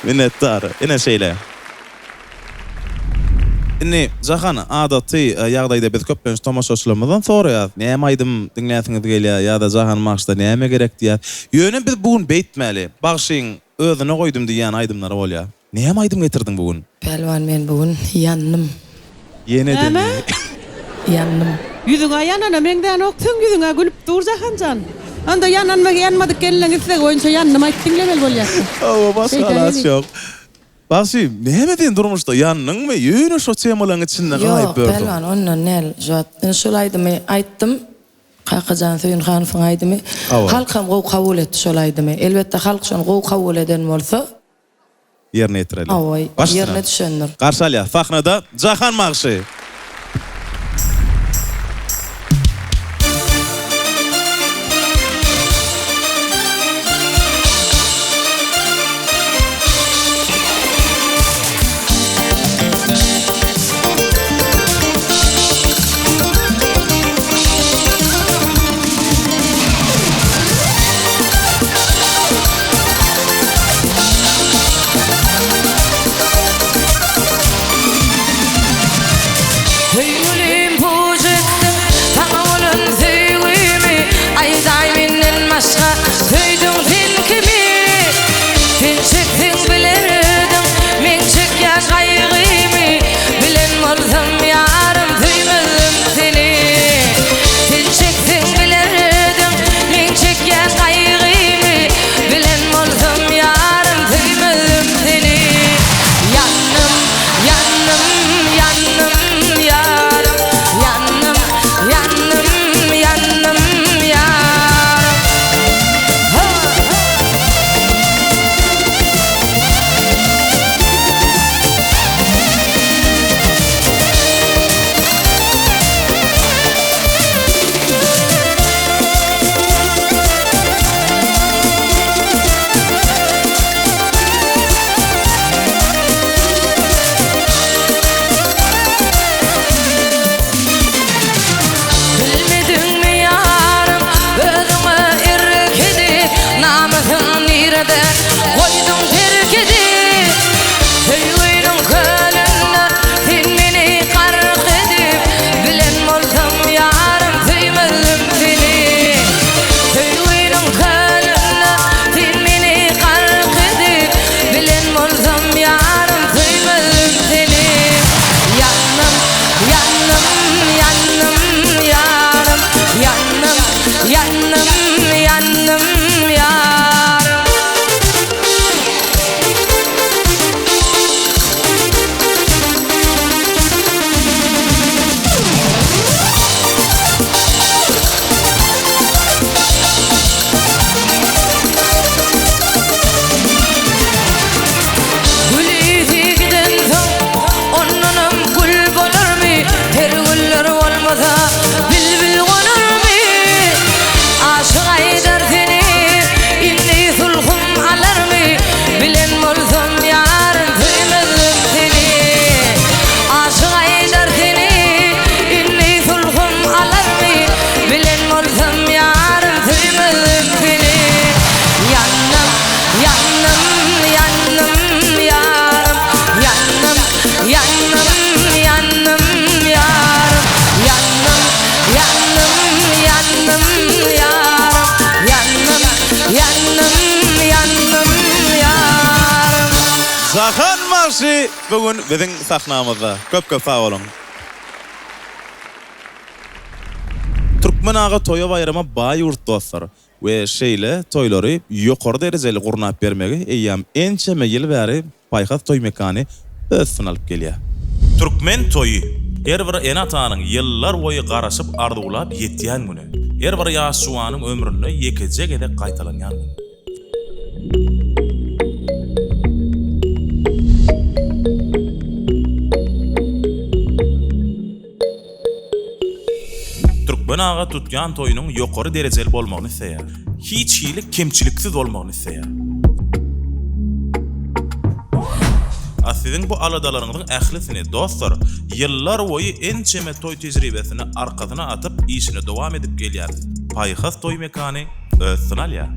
Minnettar. Ine şeyle. Inni jahan adatı ýagdaýda biz köplenç tomaşaçylarymyzdan soraýar. Näme aýdym dinläsiňiz gelýär ýa-da jahan maksda näme gerek diýär. Ýöne biz bugün beýtmäli. Bagşyň özüne goýdum diýen aýdymlar bolýar. Näme aýdym getirdiň bugün? Pelwan men bugün yandım. Ýene demi. Yandım. Yüzüňe yanana mengden oktyň yüzüňe gülüp dur jahanjan. Anda yanmadyk gelleň etse goýunça yandım aýtdyň demel bolýar. Awa başgalas ýok. Bagşy, näme diýen durmuşda ýanyňmy? Ýöne şo temalaryň içinden gaýyp Yok, Pelwan ondan nel jat. Şolaydymy aýtdym. Kakajan Söýün Hanowyň aýdymy. Halkam gowy kabul etdi şolaydymy. Elbetde halk şonu gowy kabul eden bolsa ýerine ýetirelim. Away, ýerine düşendir. Garşy alýar. Sahnada Jahan Magşy. Jahan Magşy bugün bizim sahnamızda. Köp sağ olun. Türkmen ağa toya bayrama bay urt dostlar. Ve şeyle toylary ýokary derejeli gurnap bermegi eýýam ençeme ýyl bäri paýhas toy mekany ösün alyp gelýär. Türkmen toyu her bir enatanyň ýyllar boýy garaşyp ardulap ýetýän güni. Her bir ýaşuanyň ömründe ýekejek ede gaýtalanýan güni. Baştan-ağa tutgan toyunun ýokary derejeli bolmagyny isleýär. Hiç hilik kemçiliksiz bolmagyny isleýär. Sizin bu aladalaryňyzyň ählisini, dostlar, ýyllar boýy ençeme toy tejribesini arkasyna atyp işine dowam edip gelýär. Paýhas toy mekany öz sınalýar.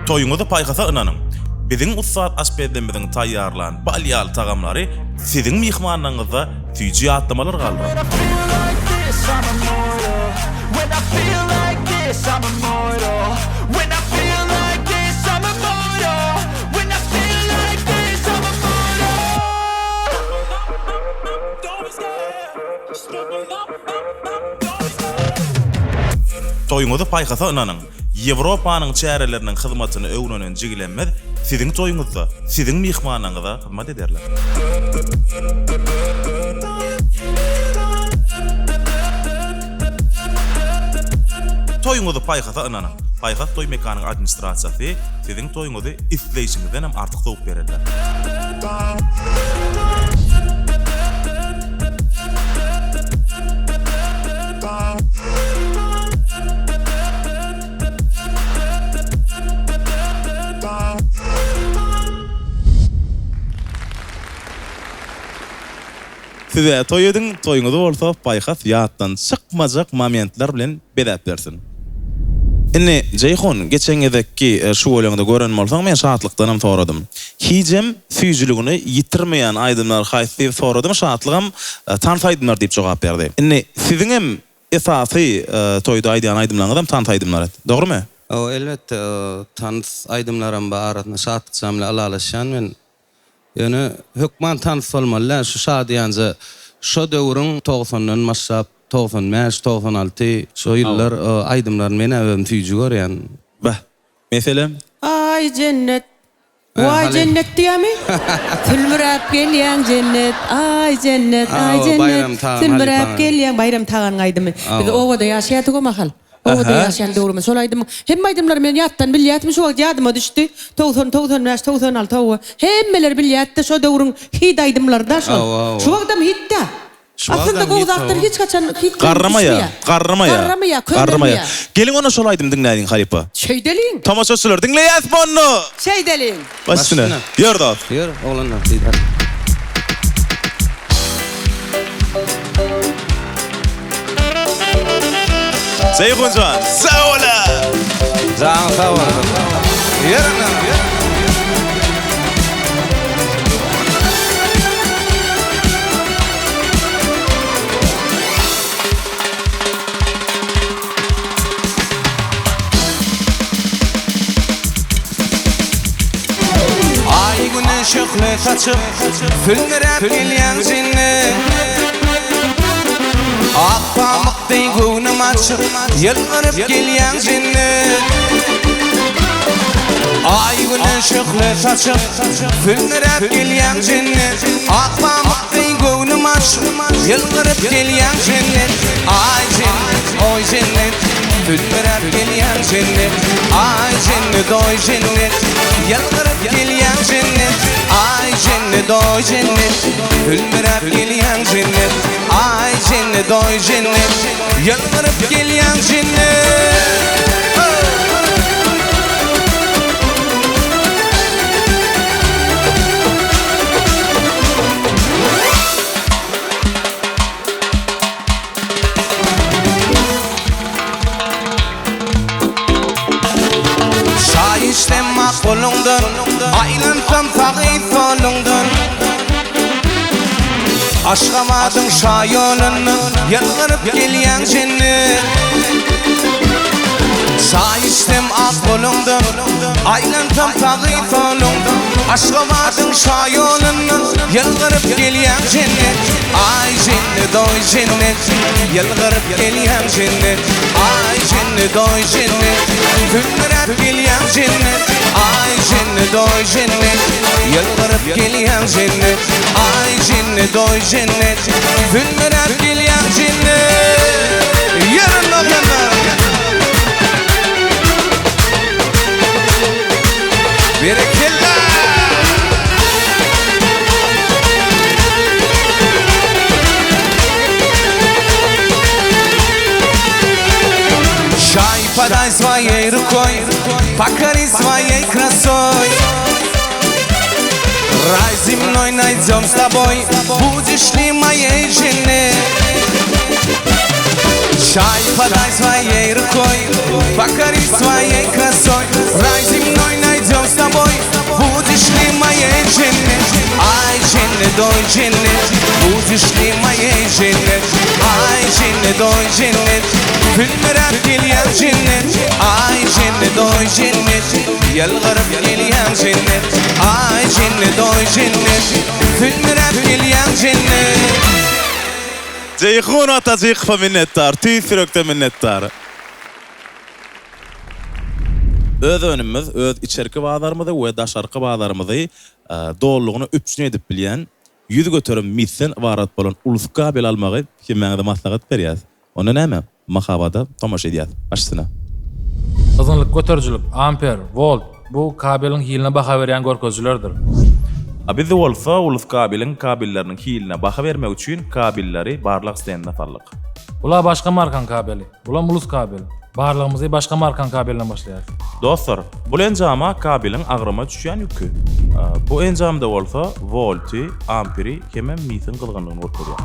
Toyuňyzy paýhasa ynanyň. Biziň ussat aşpedlemizin taýýarlan balýal tagamlary siziň mihmanlygyňyzda süýji atlamalar galdyr. Toyuňyzy paýhasa ynanyň. Ýewropanyň çäreleriniň hyzmatyny öwrenen jigilenmez, siziň toyuňyzda, siziň mihmanlygyňyzda hyzmat ederler. Toyuňyzy paýhasa ynanyň. Paýhas toy mekanyň administrasiýasy siziň toyuňyzy isleýişiňizden hem artyk sowuk bererler. Size toy edin, toyuňyzy bolsa paýhas ýatdan çykmajak momentler bilen bedäp bersin. Indi Jeyhun, geçeňedeki şu bolýanda gören bolsaň men şatlykdan hem soradym. Hijem süýjüligini ýitirmeýän aýdymlar haýsy soradym, şatlygym tansaýdymlar diýip jogap berdi. Indi siziň hem esasy toýda aýdyan aýdymlaryňyz tansaýdymlar. Dogrymy? O elbette tans aýdymlarym bar arasyna şatlyk jamly alalaşan men yani hükman tanış olmalılar şu şadiyanca şu döwrüň 90'dan başlap 95, 96 şu ýyllar aýdymlar meni öwüm tüýji görýän. Bah, meselem? Ay cennet. Vay cennet diýämi? Tülmüräp gelýän cennet. Ay cennet, ay cennet. Tülmüräp gelýän bayram tagan aýdymy. Biz owada ýaşaýatyk mahal. Owada ýaşaýan döwrüme sol aýdym. Hem aýdymlar men ýatdan bilýärdim, şu wagt ýadyma düşdi. 90, hemmeler bilýärdi şu döwrüň hit aýdymlarda şu. Şu wagtdam hitde. Aslında gowdaklar hiç kaçan hit Garramaya. Gelin ona şol aýdym dinlädiň Halipa. Şeýdeliň. Tamaşaçylar dinleýäsmi onu? Şeýdeliň. Başyna. Ýörda. Ýör, oglanlar diýär. Seyhuncan, sağ ola! Sağ ola. Yerine. Ay güneş ışıklı saçıp, fülmürep gelyen cennet. Ak pamukday göwnüm açıp, yılgırıp gelyen cennet. Ay güneş ışıklı saçıp, fülmürep gelyen cennet. Ak pamukday göwnüm açıp, yılgırıp gelyen cennet. Ay cennet, oy cennet, fülmürep gelyen cennet. Ay cennet, oy cennet, yılgırıp gelyen cennet. Ay cennet, oy cennet, fülmürep gelyen cennet. Ay cennet, oy cennet, yılgırıp gelyen cennet. Şayiştem makolundan, aylansam sağı solundan. Aşkamadım şayolunu, yılgırıp gelyen cennet. Şayiştem makolundan, aylansam sağı solundan. Aşkamadım şayolunu, yılgırıp gelyen cennet. Ay cennet, oy cennet, yılgırıp gelyen cennet. Ay cennet, oy cennet, fülmürep gelyen cennet. Ay cennet, oy cennet, yılgırıp gelyen cennet. Ay cennet, oy cennet, fülmürep gelyen cennet. Yarın olanlar bereketler. подай своей рукой, покори своей красой. Рай земной найдем с тобой, будешь ли моей женой? Чай подай своей рукой, покори своей красой. Рай земной найдем с тобой, будешь ли моей женой? Ай, жены, дой, жены, будешь ли моей женой? Ай, жены, дой, жены, filmrab gelýän jennet. Ay, jennet, doy, jennet, yalgyryp gelýän jennet. Ay, jennet, doy, jennet, filmrab gelýän jennet. Ceyhun atacık fa minnettar, tüýsürükde minnettar. Öz önümüz, öz içerki bazarymyzy we daşarky bazarymyzy dollugyny üpsün edip bilýän, ýüz göterim missen warat bolan ulus kabel almagy kimmäňe maslahat berýär. Onu näme? Mahabada tomaş edýär. Başsyna. Izınlyk göterjilik, amper, volt bu kabelin hiline baha berýän görkezjilerdir. Biz bolsa ulus kabelin kabelleriniň hiline baha bermek üçin kabelleri barlyk isteýän nafarlyk. Bular başga markan kabeli. Bular ulus kabel. Barlygymyzy başga markan kabelden başlaýar. Dostlar, bu enjama kabelin agyryma düşýän ýükü. Bu enjamda bolsa volty, amperi hemem misin kılgınlygyny görkezýär.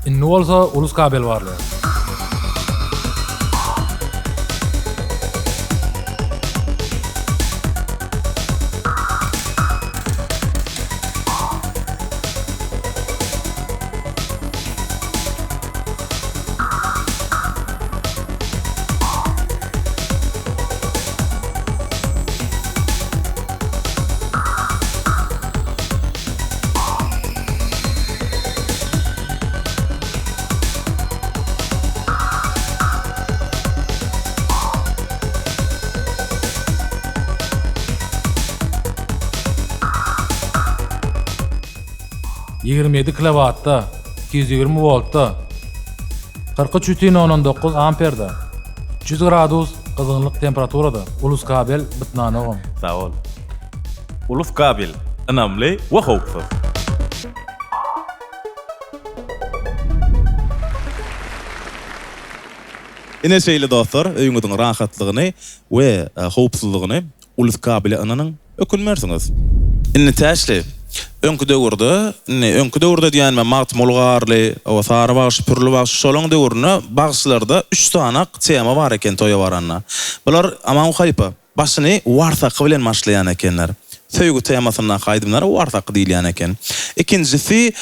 Inni bolsa ulus kabel barlar. ...27 kilowattda, 220 voltda, 43,19 amperda, 100 gradus kızgınlık temperaturada ulus kabel bitnany ogam. Sağ ol. Ulus kabel önemli ve hopsuz. Ine şeýle dostlar, öýüňiziň rahatlygyny we hopsuzlygyny ulus kabeli ananyň ökülmersiňiz. Inni täşli öňkü döwürde diýänme Mart Mulgarly, o sary baş, pürlü baş, şolaň döwürüne bagşlarda 3 tanak tema bar eken toýa baranna. Bular aman haýpa, başyny warsak bilen başlaýan ekenler. Söýgü temasyna gaýdymlar, warsak diýilýän eken. Ikincisi,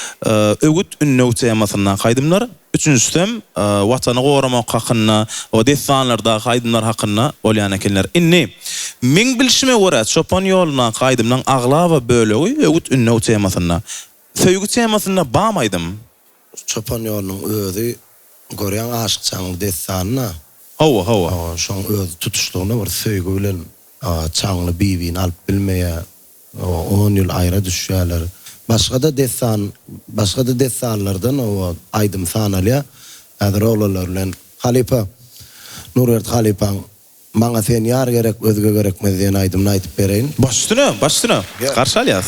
öwüt ünnew temasyna gaýdymlar. Üçüncüsü, watany goramak hakynda, o desanlarda gaýdymlar hakynda bolýan ekenler. Inni min bilişime görä çopan ýoluna gaýdymdan agla we bölegi öwüt ünnew temasyna. Söýgü temasyna bamaýdym. Çopan ýolunyň özi görýän aşykçaň desanna. Hawa. Şoň öz tutuşlugyna bir söýgü bilen çaňly bibiň alyp bilmeýär. 10 ýyl aýra düşýärler. Başga da desanlardan o aýdym sanalya häzir oglanlar bilen Halipa Nurert Halipaň maňa sen ýar gerek, özge gerekmez diýen aýdymny aýtyp bereýin. Başsyna. Garşy alýas.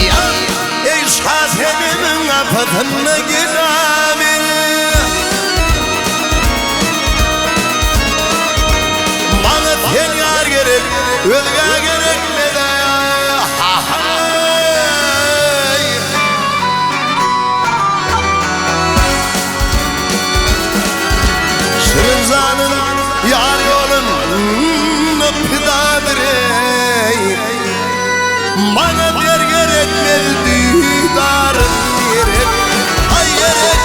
Ya Paytanna gidamin Bana sen yar gerek Özge gerek ne de Şirinzanın yar yolun Nıpıdadır Bana der gerek ne düdarın gerek Ay gerek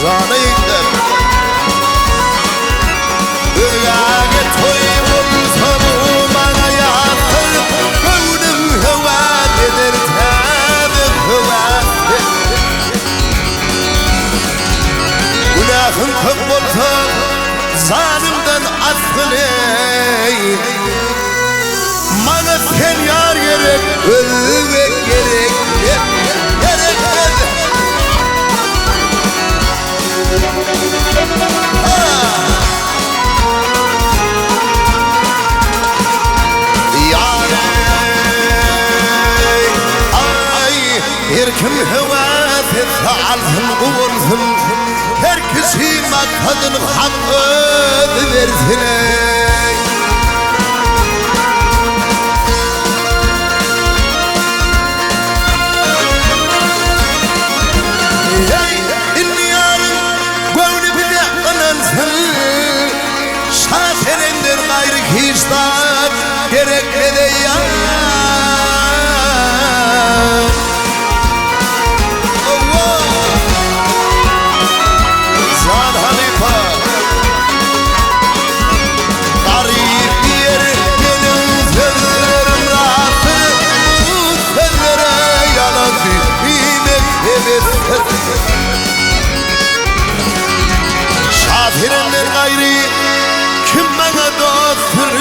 Zanıydım Üyage toy bulsam bana yakır Gönlüm hava gelir tabi hava Günahın çok olsa zalimden affını Bana sen yar gerek ölmek gerek Gerek Erkim hevâfi faalsın kuvulsun Herkesi maksadın hakkı versin İnni yarın gönlü bile anansın Şaserendir gayrı kiştak gerek ne de yan Şafirenler gayri kim bana dosttur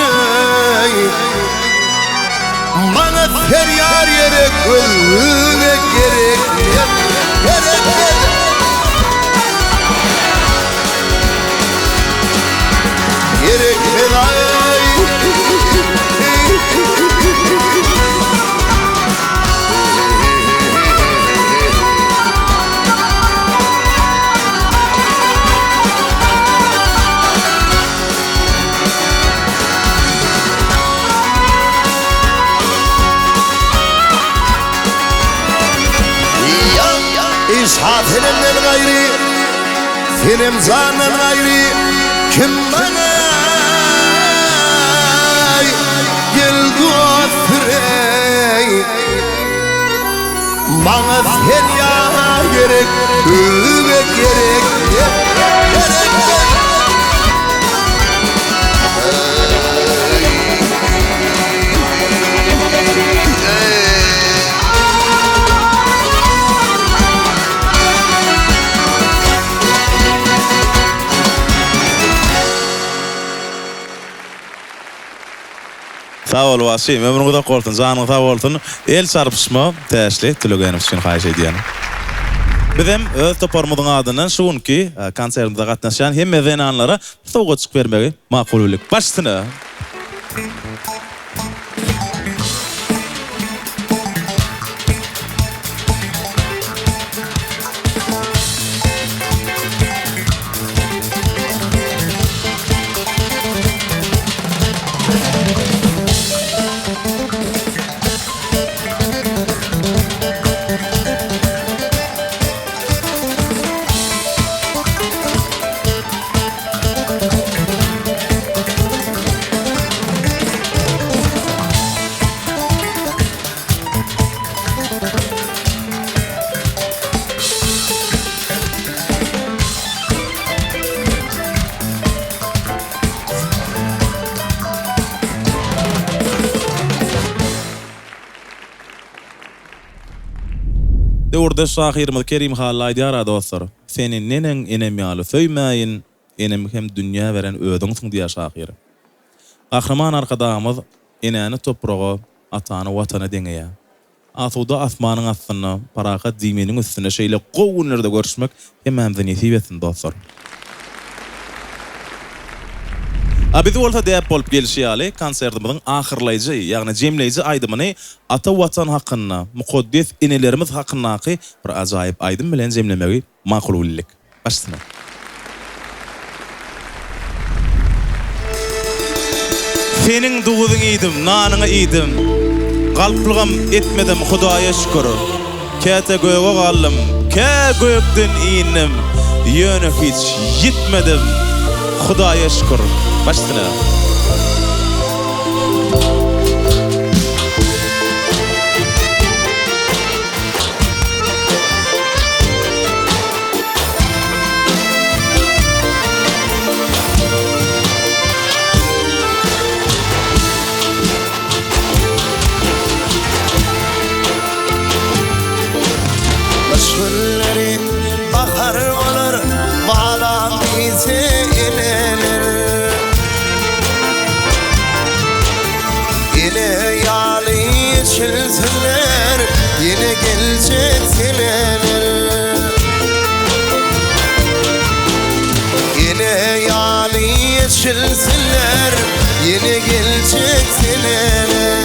Bana feryar gerek ölmek gerek Gerek Gerek Şafirenler gayri Senem zanen gayri Kim bana Gel dostrey Bana sen ya gerek Ölmek gerek Gerek Sağ ol Vasim, ömrüňde goltun, janyň sağ bolsun. El sarpışma, täşli, tilegenim üçin haýyş edýän. Bizem öz toparmyzyň adyny şuňky konsertimizde gatnaşan hemme zenanlara sowga çykyp bermegi makul bilik. Başsyna. Orada şahirimiz Kerim Hallay diýär dostlar. Senin nenen enem ýaly söýmäýin, enem hem dünýä beren ödüňsiň diýär şahir. Ahraman arkadamyz enäni topraga, atany watana deňeýär. Asuda asmanyň astyna, parakat dimeniň üstüne şeýle gowunlarda görüşmek hemmämizin nesip etsin dostlar. Biz olsa deyip bolup gelişýäli konsertimizin ahyrlaýjy, ýagny jemleýji aýdymyny ata watan hakkynda, mukaddes inelerimiz hakkyndaky bir ajaýyp aýdym bilen jemlemegi makul bolýak. Başlyna. Senin duýuňy iýdim, nanyňy iýdim. Galplygam etmedem Hudaýa şükür. Käte göýge gallym, kä gökden iýnim. Ýöne hiç ýitmedim. Hudaýa şükür. Başlyna. Başgülleri bahar olur, bağlam bizi ilenir. Yine yâli çilsinler, yine gelecek silenir. Yine yâli çilsinler, yine gelecek silenir.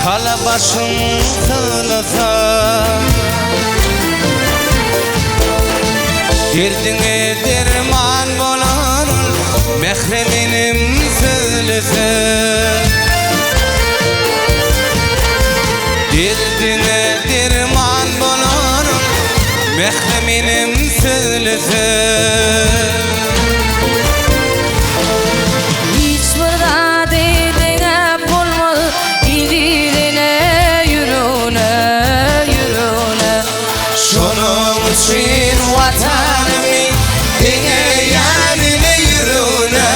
Sala başım sığlasa Derdine derman bolar Mehreminim söylese Derdine derman bolar Mehreminim söylese Şunun vatanımı dine yanine yürüne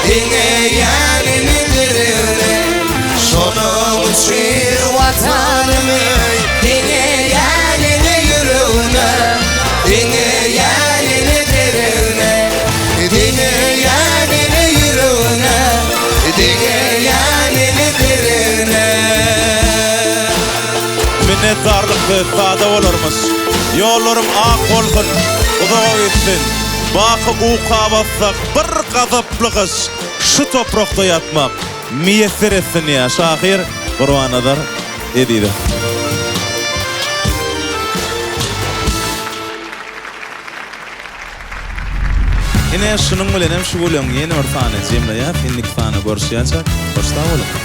Dine yanine dirine Şunun vatanımı dine yanine yürüne Dine yanine dirine Dine yanine yürüne Dine yanine dirine Minnetdarlyk sada bolarmyş. Yollarım ak bolsun, uzağa gitsin. Bakı uqa bassak bir gazaplygyş şu toprakda yatmak miýesir etsin ya. Şahir Qur'anadar edýdi. Ine şunun bilen hem şu bolýan ýene bir sany jemleýär, finlik sany görüşýänçä, hoşda bolun.